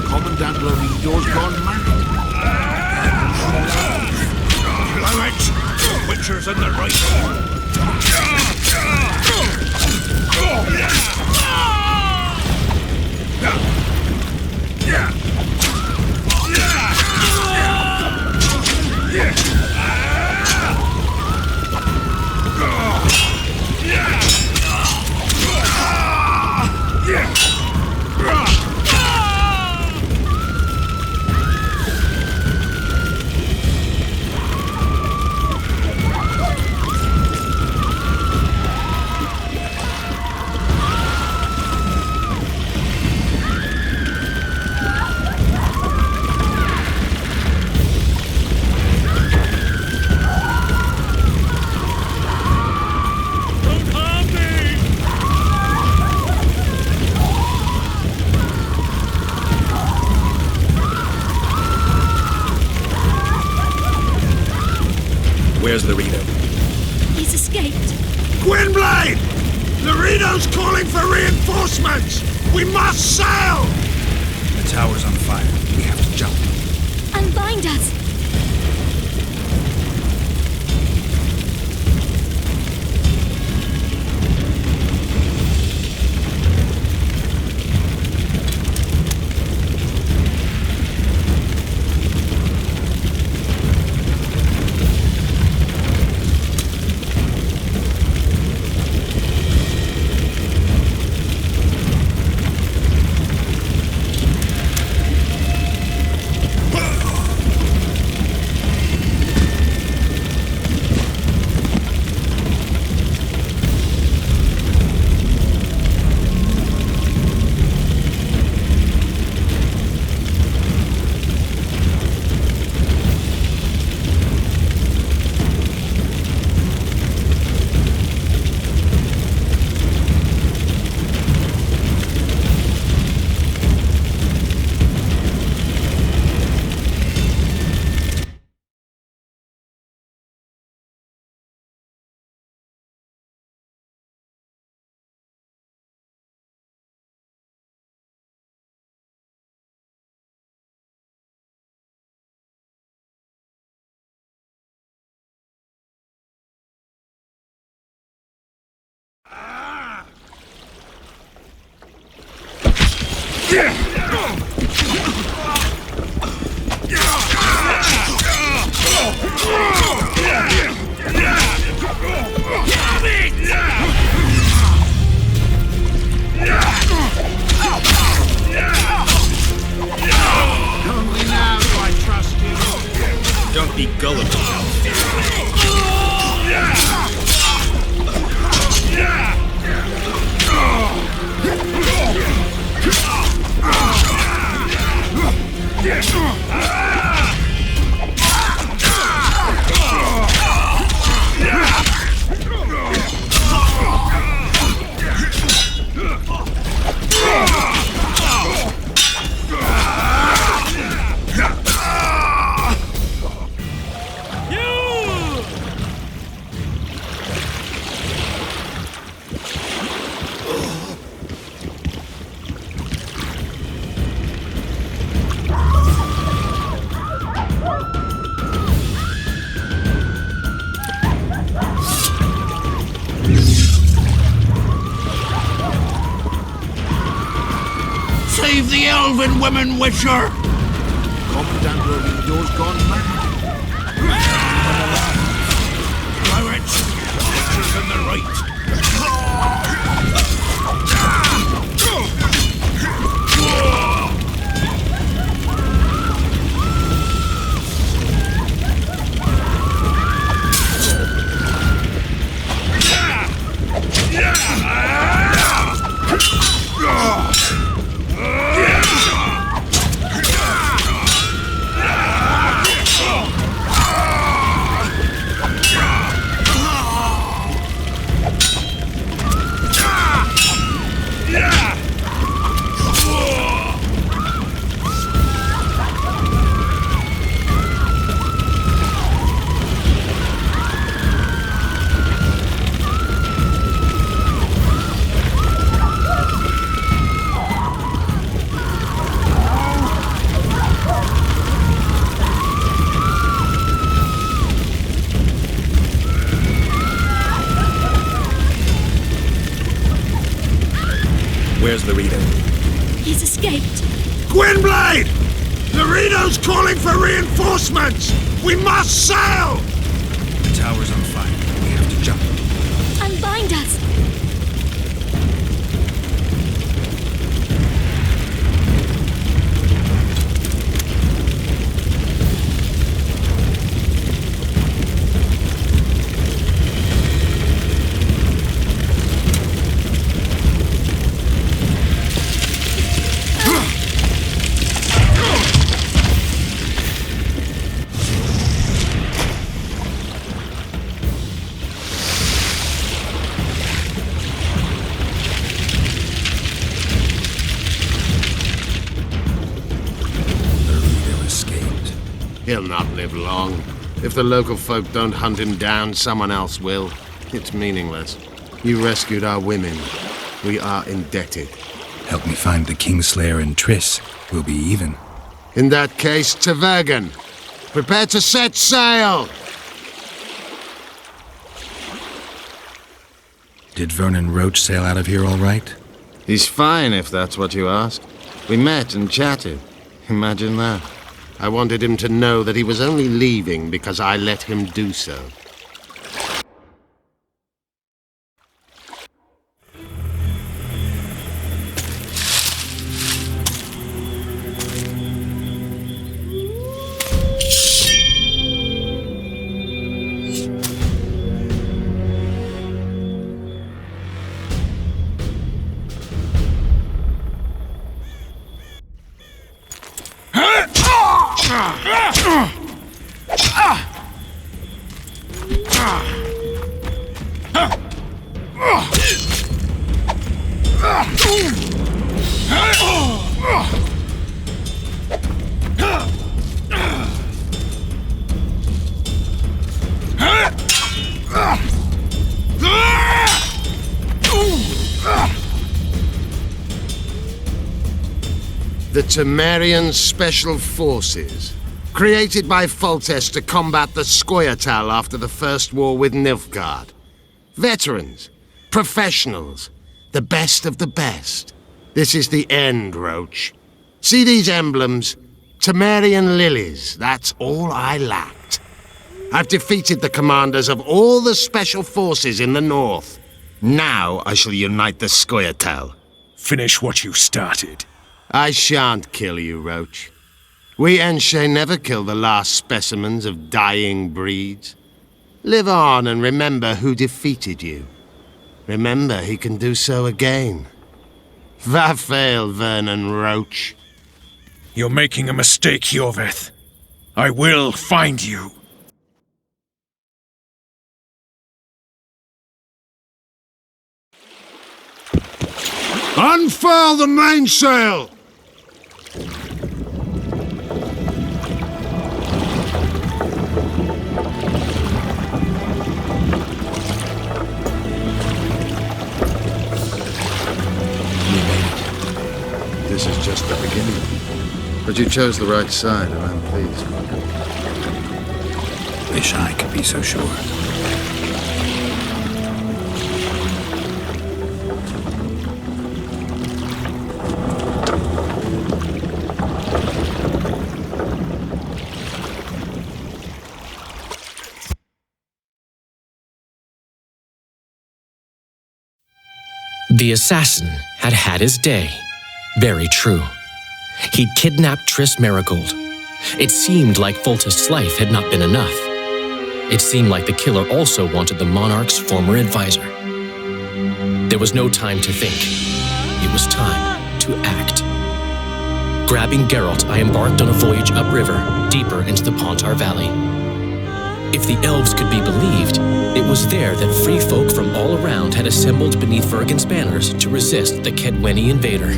S4: Commandant Lorido's gone mad.
S1: Blow it! Witcher's in the right.
S2: Where's Laredo?
S7: He's escaped.
S14: Gwynblade! Laredo's calling for reinforcements! We must sail!
S2: The tower's on fire. We have to jump.
S7: Unbind us!
S5: Don't be gullible.
S4: save the elven women, Witcher!
S3: Commandant Lorido's gone mad.
S4: Pirates, Witcher's in the right.
S2: Where's Laredo?
S7: He's escaped.
S14: Gwynblade! Laredo's calling for reinforcements! We must sail!
S2: The tower's on fire. We have to jump.
S7: Unbind us.
S3: He'll not live long. If the local folk don't hunt him down, someone else will. It's meaningless. You rescued our women. We are indebted.
S2: Help me find the Kingslayer and Triss. We'll be even.
S3: In that case, to Vergen. Prepare to set sail!
S2: Did Vernon Roach sail out of here all right?
S3: He's fine, if that's what you ask. We met and chatted. Imagine that. I wanted him to know that he was only leaving because I let him do so. The Temerian Special Forces, created by Foltest to combat the Scoia'tael after the First War with Nilfgaard. Veterans, professionals, the best of the best. This is the end, Roach. See these emblems? Temerian lilies, that's all I lacked. I've defeated the commanders of all the Special Forces in the north. Now I shall unite the Scoia'tael.
S14: Finish what you started.
S3: I shan't kill you, Roach. We Enshe never kill the last specimens of dying breeds. Live on and remember who defeated you. Remember he can do so again. Va fail, Vernon Roach.
S14: You're making a mistake, Yorveth. I will find you.
S3: Unfurl the mainsail! This is just the beginning. But you chose the right side, and I'm pleased.
S2: Wish I could be so sure.
S6: The assassin had had his day. Very true. He'd kidnapped Triss Marigold. It seemed like Foltest's life had not been enough. It seemed like the killer also wanted the monarch's former advisor. There was no time to think. It was time to act. Grabbing Geralt, I embarked on a voyage upriver, deeper into the Pontar Valley. If the elves could be believed, it was there that free folk from all around had assembled beneath Vergen's banners to resist the Kedweni invader.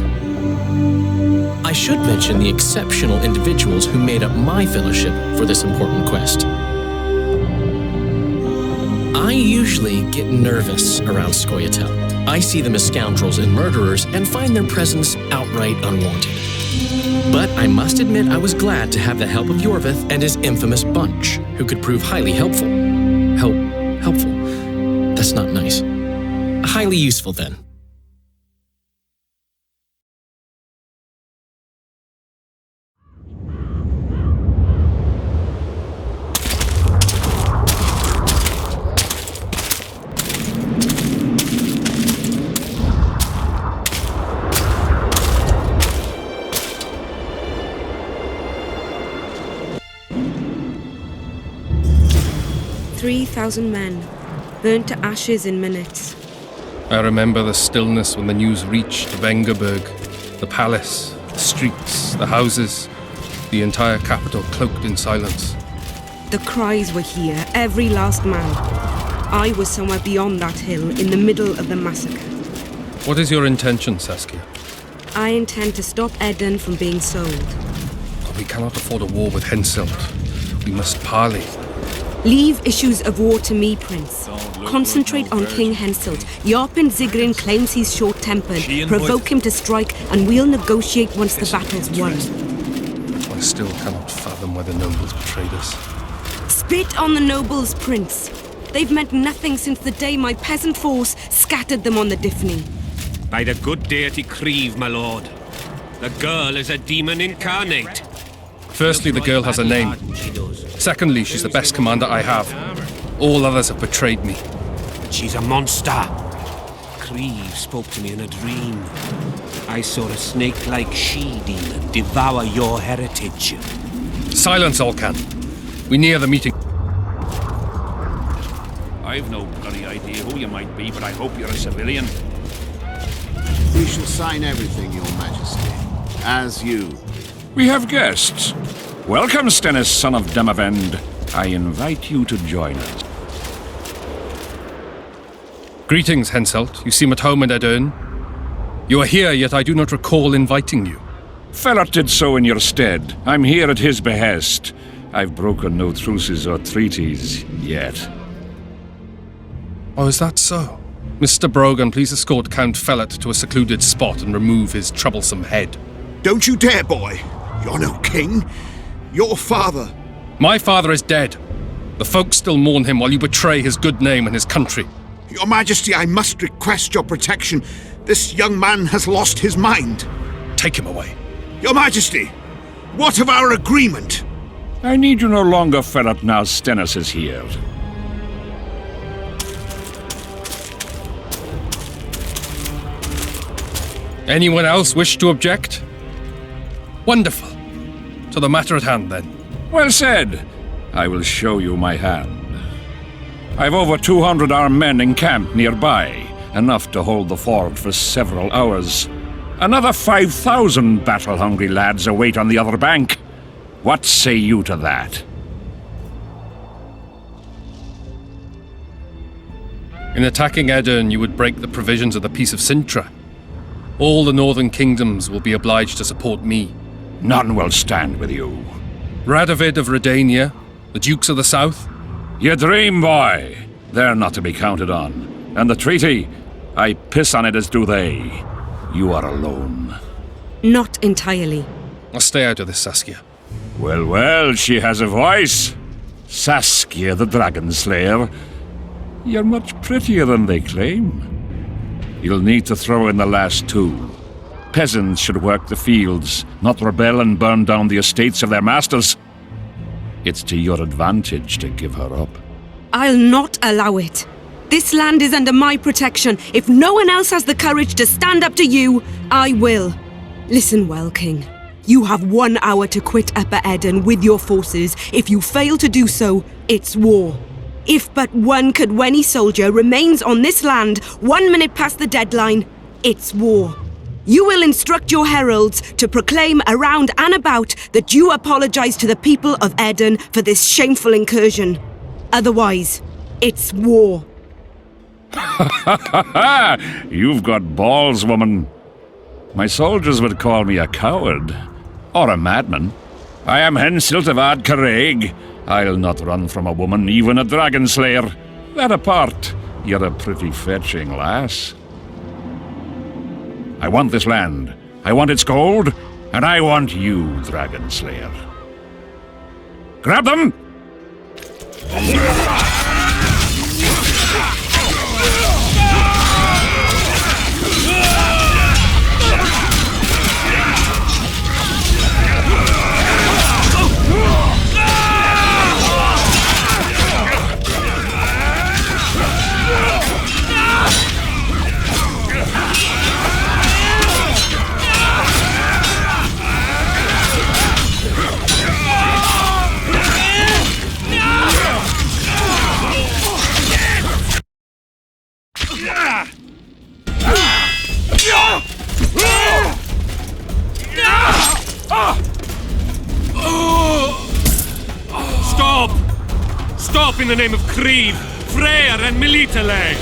S6: I should mention the exceptional individuals who made up my fellowship for this important quest. I usually get nervous around Scoia'tael. I see them as scoundrels and murderers and find their presence outright unwanted. But I must admit I was glad to have the help of Yorvith and his infamous bunch, who could prove highly helpful. Helpful? That's not nice. Highly useful, then.
S13: "3,000 men, burnt to ashes in minutes."
S11: I remember the stillness when the news reached Vengerberg, the palace, the streets, the houses, the entire capital cloaked in silence.
S13: The cries were here, every last man. I was somewhere beyond that hill, in the middle of the massacre.
S11: What is your intention, Saskia?
S13: I intend to stop Edirn from being sold.
S11: We cannot afford a war with Henselt. We must parley.
S13: Leave issues of war to me, Prince. Concentrate on King Henselt. Yarpen Zigrin claims he's short-tempered. Provoke him to strike, and we'll negotiate once the battle's won.
S11: I still cannot fathom why the nobles betrayed us.
S13: Spit on the nobles, Prince. They've meant nothing since the day my peasant force scattered them on the Dyffny.
S15: By the good deity Creve, my lord. The girl is a demon incarnate.
S11: Firstly, the girl has a name. Secondly, she's the best commander I have. All others have betrayed me.
S15: She's a monster. Creve spoke to me in a dream. I saw a snake-like she-demon devour your heritage.
S11: Silence, Olcan. We near the meeting.
S14: I've no bloody idea who you might be, but I hope you're a civilian.
S4: We shall sign everything, Your Majesty. As you.
S14: We have guests. Welcome, Stennis, son of Demavend. I invite you to join us.
S11: Greetings, Henselt. You seem at home in Edirn. You are here, yet I do not recall inviting you.
S14: Felot did so in your stead. I'm here at his behest. I've broken no truces or treaties yet.
S11: Oh, is that so? Mr. Brogan, please escort Count Felot to a secluded spot and remove his troublesome head.
S4: Don't you dare, boy. You're no king. Your father.
S11: My father is dead. The folk still mourn him while you betray his good name and his country.
S4: Your Majesty, I must request your protection. This young man has lost his mind.
S11: Take him away.
S4: Your Majesty, what of our agreement?
S14: I need you no longer, Felot, now Stennis is here.
S11: Anyone else wish to object? Wonderful. To the matter at hand, then.
S14: Well said. I will show you my hand. I've over 200 armed men encamped nearby, enough to hold the fort for several hours. Another 5,000 battle-hungry lads await on the other bank. What say you to that?
S11: In attacking Edirn, you would break the provisions of the Peace of Sintra. All the northern kingdoms will be obliged to support me.
S14: None will stand with you.
S11: Radovid of Redania, the Dukes of the South?
S14: You dream, boy. They're not to be counted on. And the treaty, I piss on it as do they. You are alone.
S13: Not entirely.
S11: I'll stay out of this, Saskia.
S14: Well, well, she has a voice. Saskia the Dragon Slayer. You're much prettier than they claim. You'll need to throw in the last two. Peasants should work the fields, not rebel and burn down the estates of their masters. It's to your advantage to give her up.
S13: I'll not allow it. This land is under my protection. If no one else has the courage to stand up to you, I will. Listen well, King. You have 1 hour to quit Upper Eden with your forces. If you fail to do so, it's war. If but one Cadweni soldier remains on this land 1 minute past the deadline, it's war. You will instruct your heralds to proclaim around and about that you apologize to the people of Eden for this shameful incursion. Otherwise, it's war.
S14: You've got balls, woman. My soldiers would call me a coward. Or a madman. I am Henselt of Ad Caraig. I'll not run from a woman, even a dragon slayer. That apart, you're a pretty fetching lass. I want this land. I want its gold. And I want you, dragon slayer. Grab them!
S11: Stop! Stop in the name of Creed, Freyr and Militale!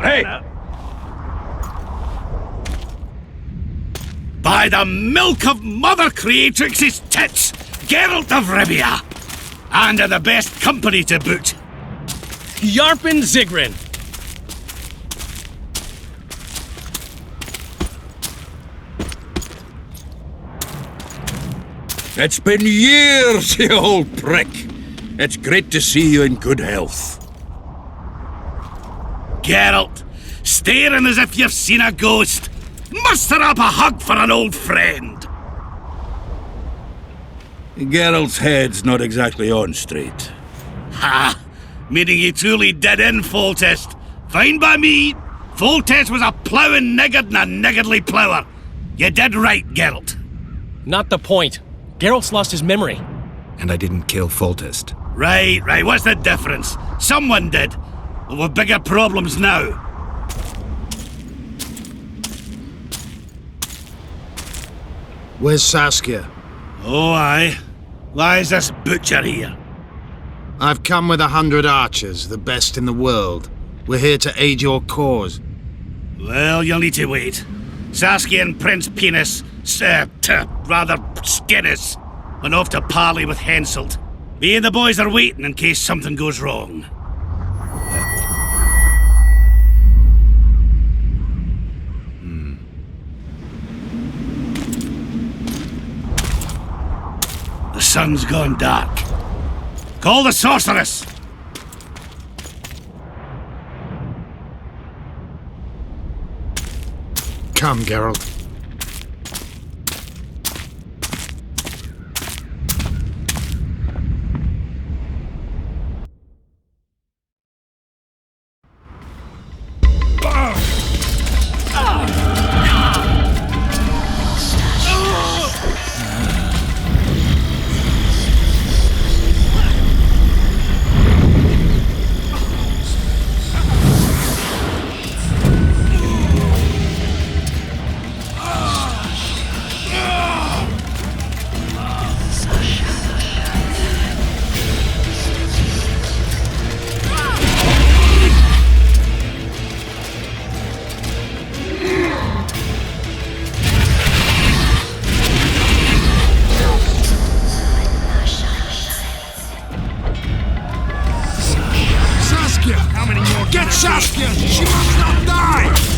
S1: Hey! By the milk of Mother Creatrix's tits, Geralt of Rivia! And in the best company to boot.
S6: Yarpen Zigrin!
S16: It's been years, you old prick. It's great to see you in good health.
S1: Geralt, staring as if you've seen a ghost. Muster up a hug for an old friend.
S16: Geralt's head's not exactly on straight.
S1: Ha! Meaning he truly did in Foltest. Fine by me. Foltest was a ploughing niggard and a niggardly plougher. You did right, Geralt.
S6: Not the point. Geralt's lost his memory.
S2: And I didn't kill Foltest.
S1: Right. What's the difference? Someone did. But we've bigger problems now.
S3: Where's Saskia?
S1: Oh, aye. Why is this butcher here?
S3: I've come with 100 archers, the best in the world. We're here to aid your cause.
S1: Well, you'll need to wait. Saskia and Prince Penis, Skinnis, went off to parley with Henselt. Me and the boys are waiting in case something goes wrong. The sun's gone dark. Call the sorceress!
S3: Come, Geralt.
S16: Saskia! She must not die!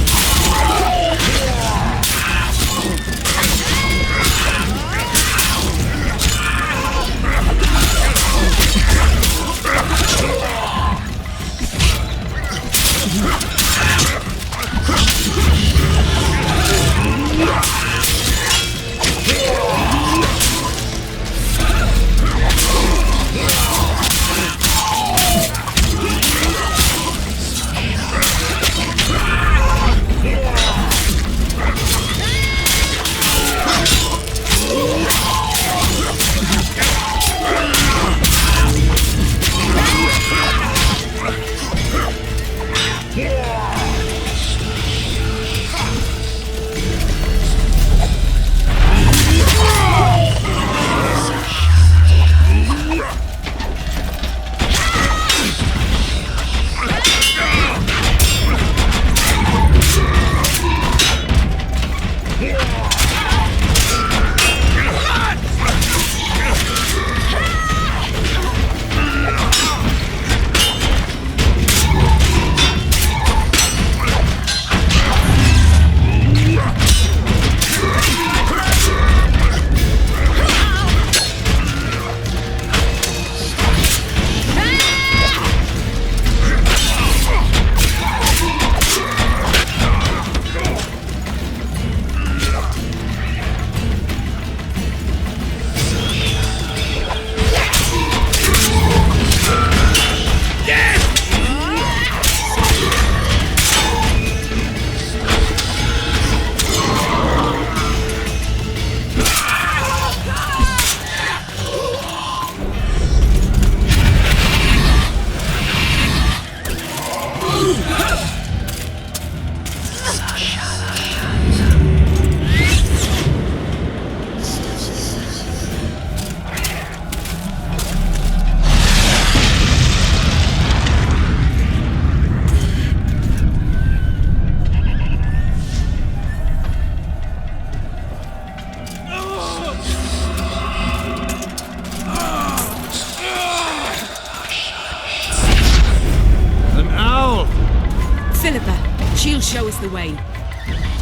S13: She'll show us the way.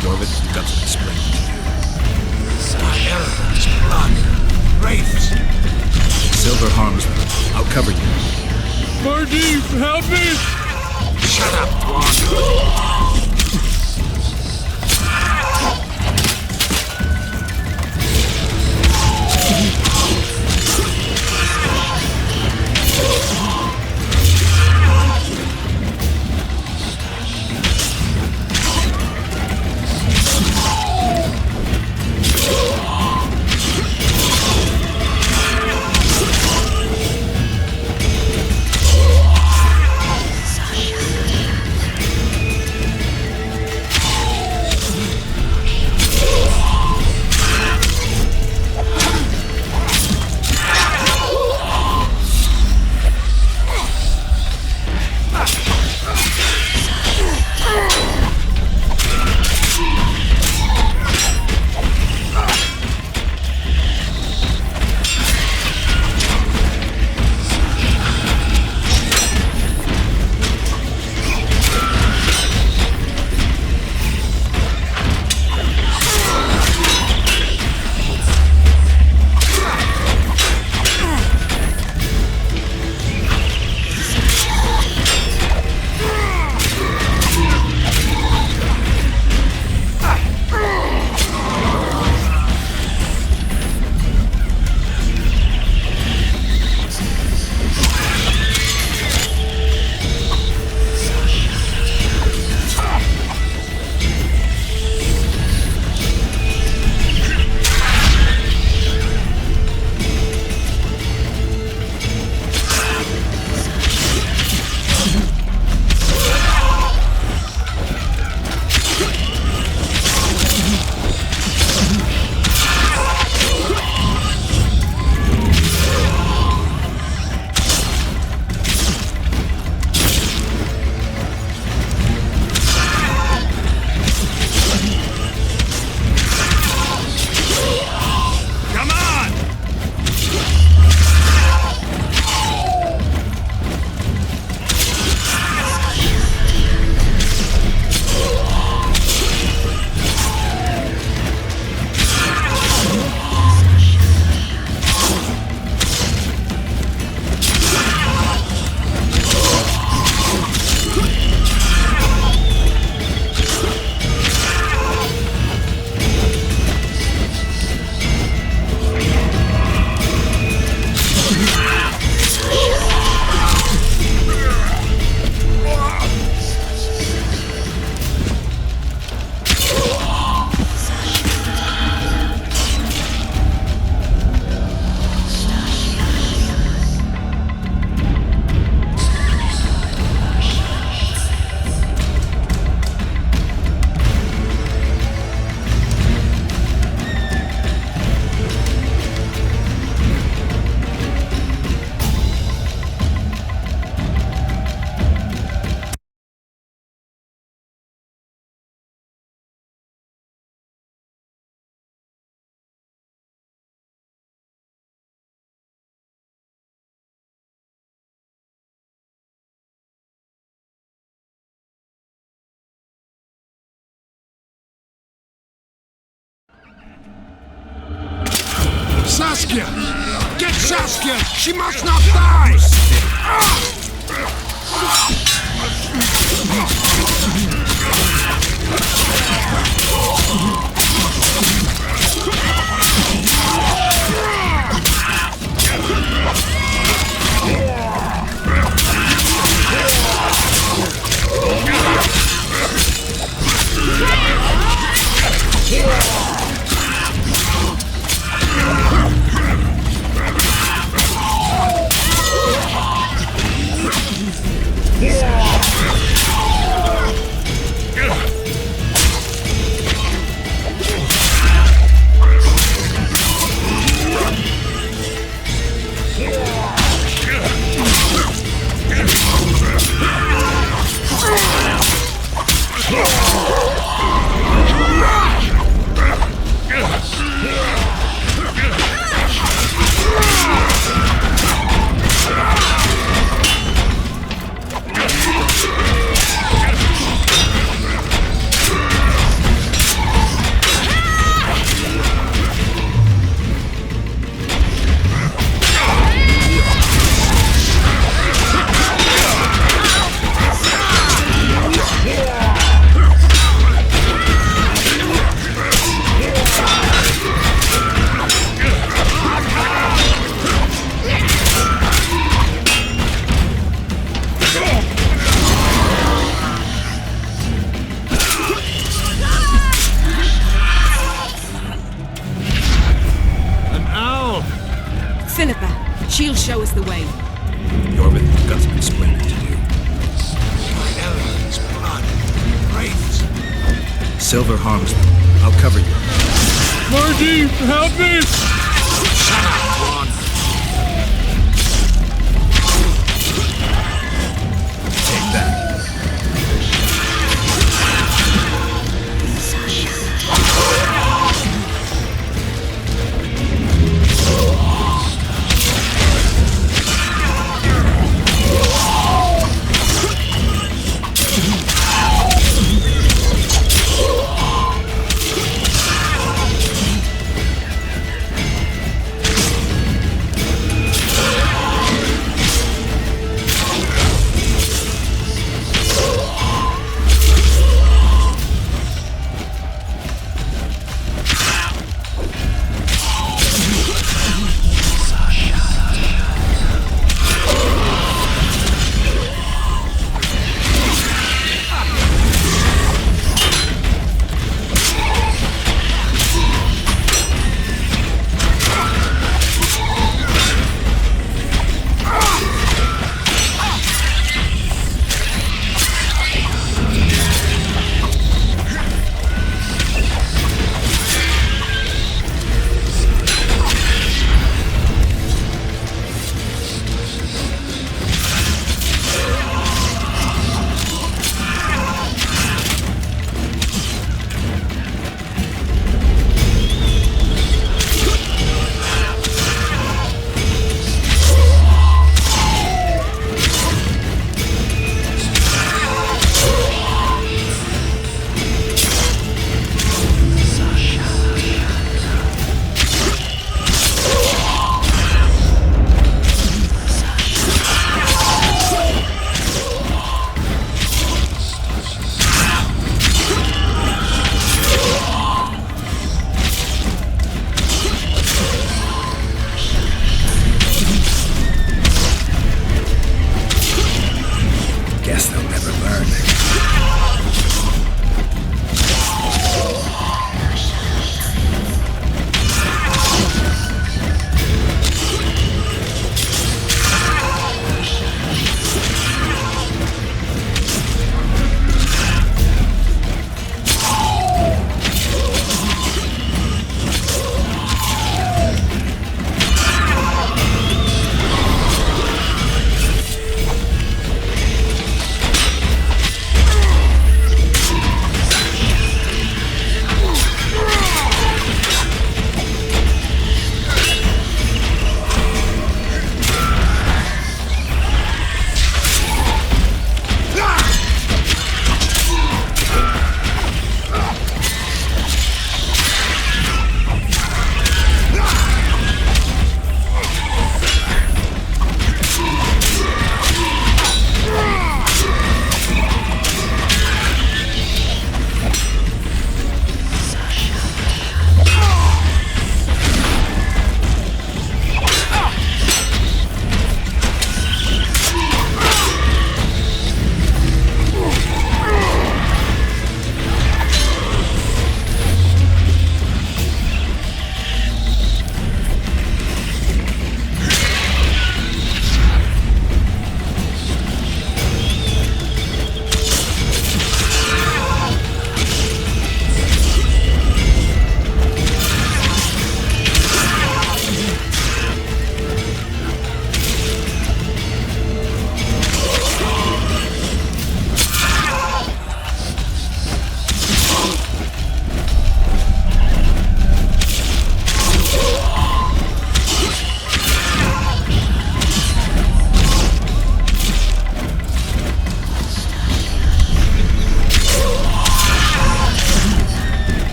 S16: Jorvik, you've got to explain. Arrows, blood, wraiths.
S2: Silver harms them. I'll cover you.
S5: Marty, help me!
S16: Shut up, Dwan.
S3: Saskia! Get Saskia! She must not die!
S13: Philippa, she'll show us the way.
S2: Yorvith, got some explaining to do.
S3: My elements, blood, wraiths.
S2: Silver harms them. I'll cover you.
S5: Margie, help me!
S3: Shut up, Ron.
S2: Take that.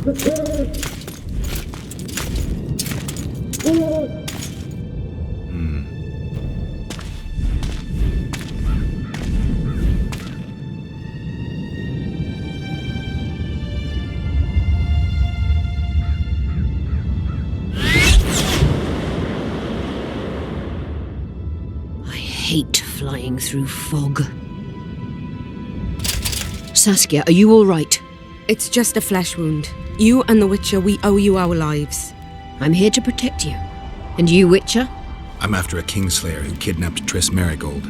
S9: I hate flying through fog. Saskia, are you all right?
S13: It's just a flesh wound. You and the Witcher, we owe you our lives.
S9: I'm here to protect you. And you, Witcher?
S2: I'm after a Kingslayer who kidnapped Triss Marigold.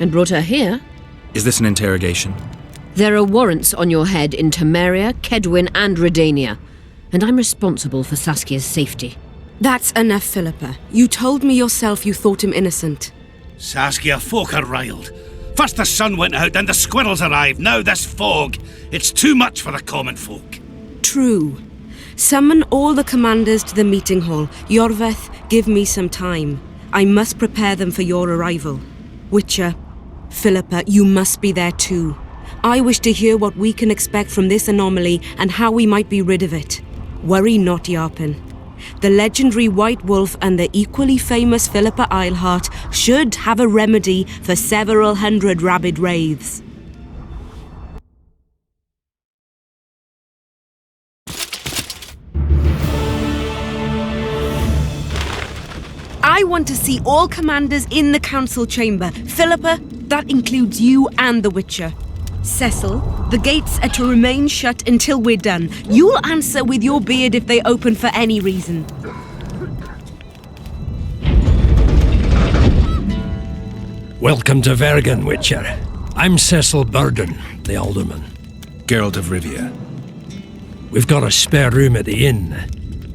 S9: And brought her here?
S2: Is this an interrogation?
S9: There are warrants on your head in Temeria, Kedwin, and Redania. And I'm responsible for Saskia's safety.
S13: That's enough, Philippa. You told me yourself you thought him innocent.
S1: Saskia, folk are riled. First the sun went out, then the squirrels arrived, now this fog. It's too much for the common folk.
S13: True. Summon all the commanders to the meeting hall. Yorveth, give me some time. I must prepare them for your arrival. Witcher, Philippa, you must be there too. I wish to hear what we can expect from this anomaly and how we might be rid of it. Worry not, Yarpen. The legendary White Wolf and the equally famous Philippa Eilhart should have a remedy for several hundred rabid wraiths. I want to see all commanders in the council chamber. Philippa, that includes you and the Witcher. Cecil, the gates are to remain shut until we're done. You'll answer with your beard if they open for any reason.
S17: Welcome to Vergen, Witcher. I'm Cecil Burden, the Alderman.
S2: Geralt of Rivia.
S17: We've got a spare room at the inn.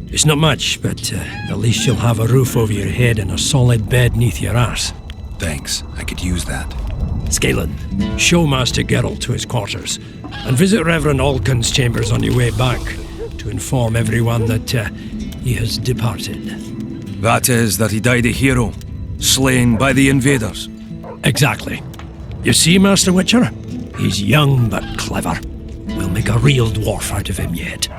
S17: It's not much, but at least you'll have a roof over your head and a solid bed neath your arse.
S2: Thanks, I could use that.
S17: Scalen, show Master Geralt to his quarters, and visit Reverend Alkin's chambers on your way back, to inform everyone that he has departed.
S18: That is, that he died a hero, slain by the invaders.
S17: Exactly. You see, Master Witcher? He's young but clever. We'll make a real dwarf out of him yet.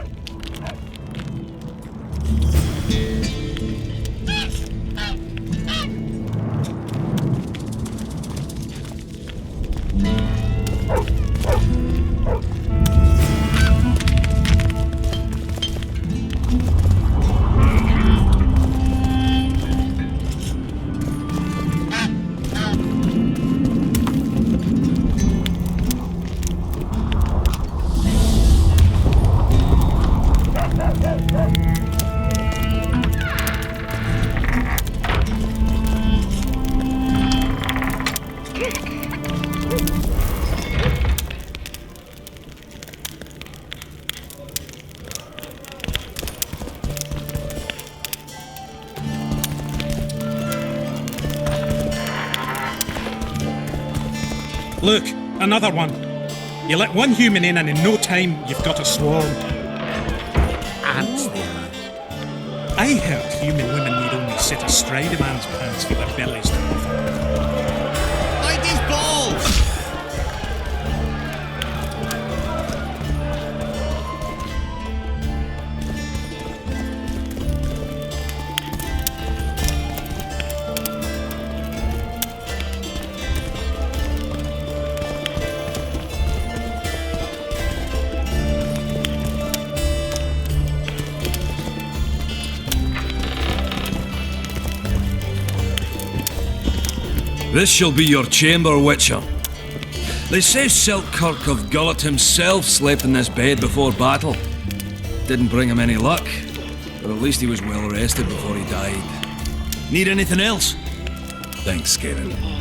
S19: Look, another one. You let one human in and in no time you've got a swarm. Ants they are. I heard human women need only sit astride a man's pants for their bellies to move.
S1: Like these balls!
S18: This shall be your chamber, Witcher. They say Selkirk of Gullet himself slept in this bed before battle. Didn't bring him any luck, but at least he was well rested before he died. Need anything else?
S2: Thanks, Skaden.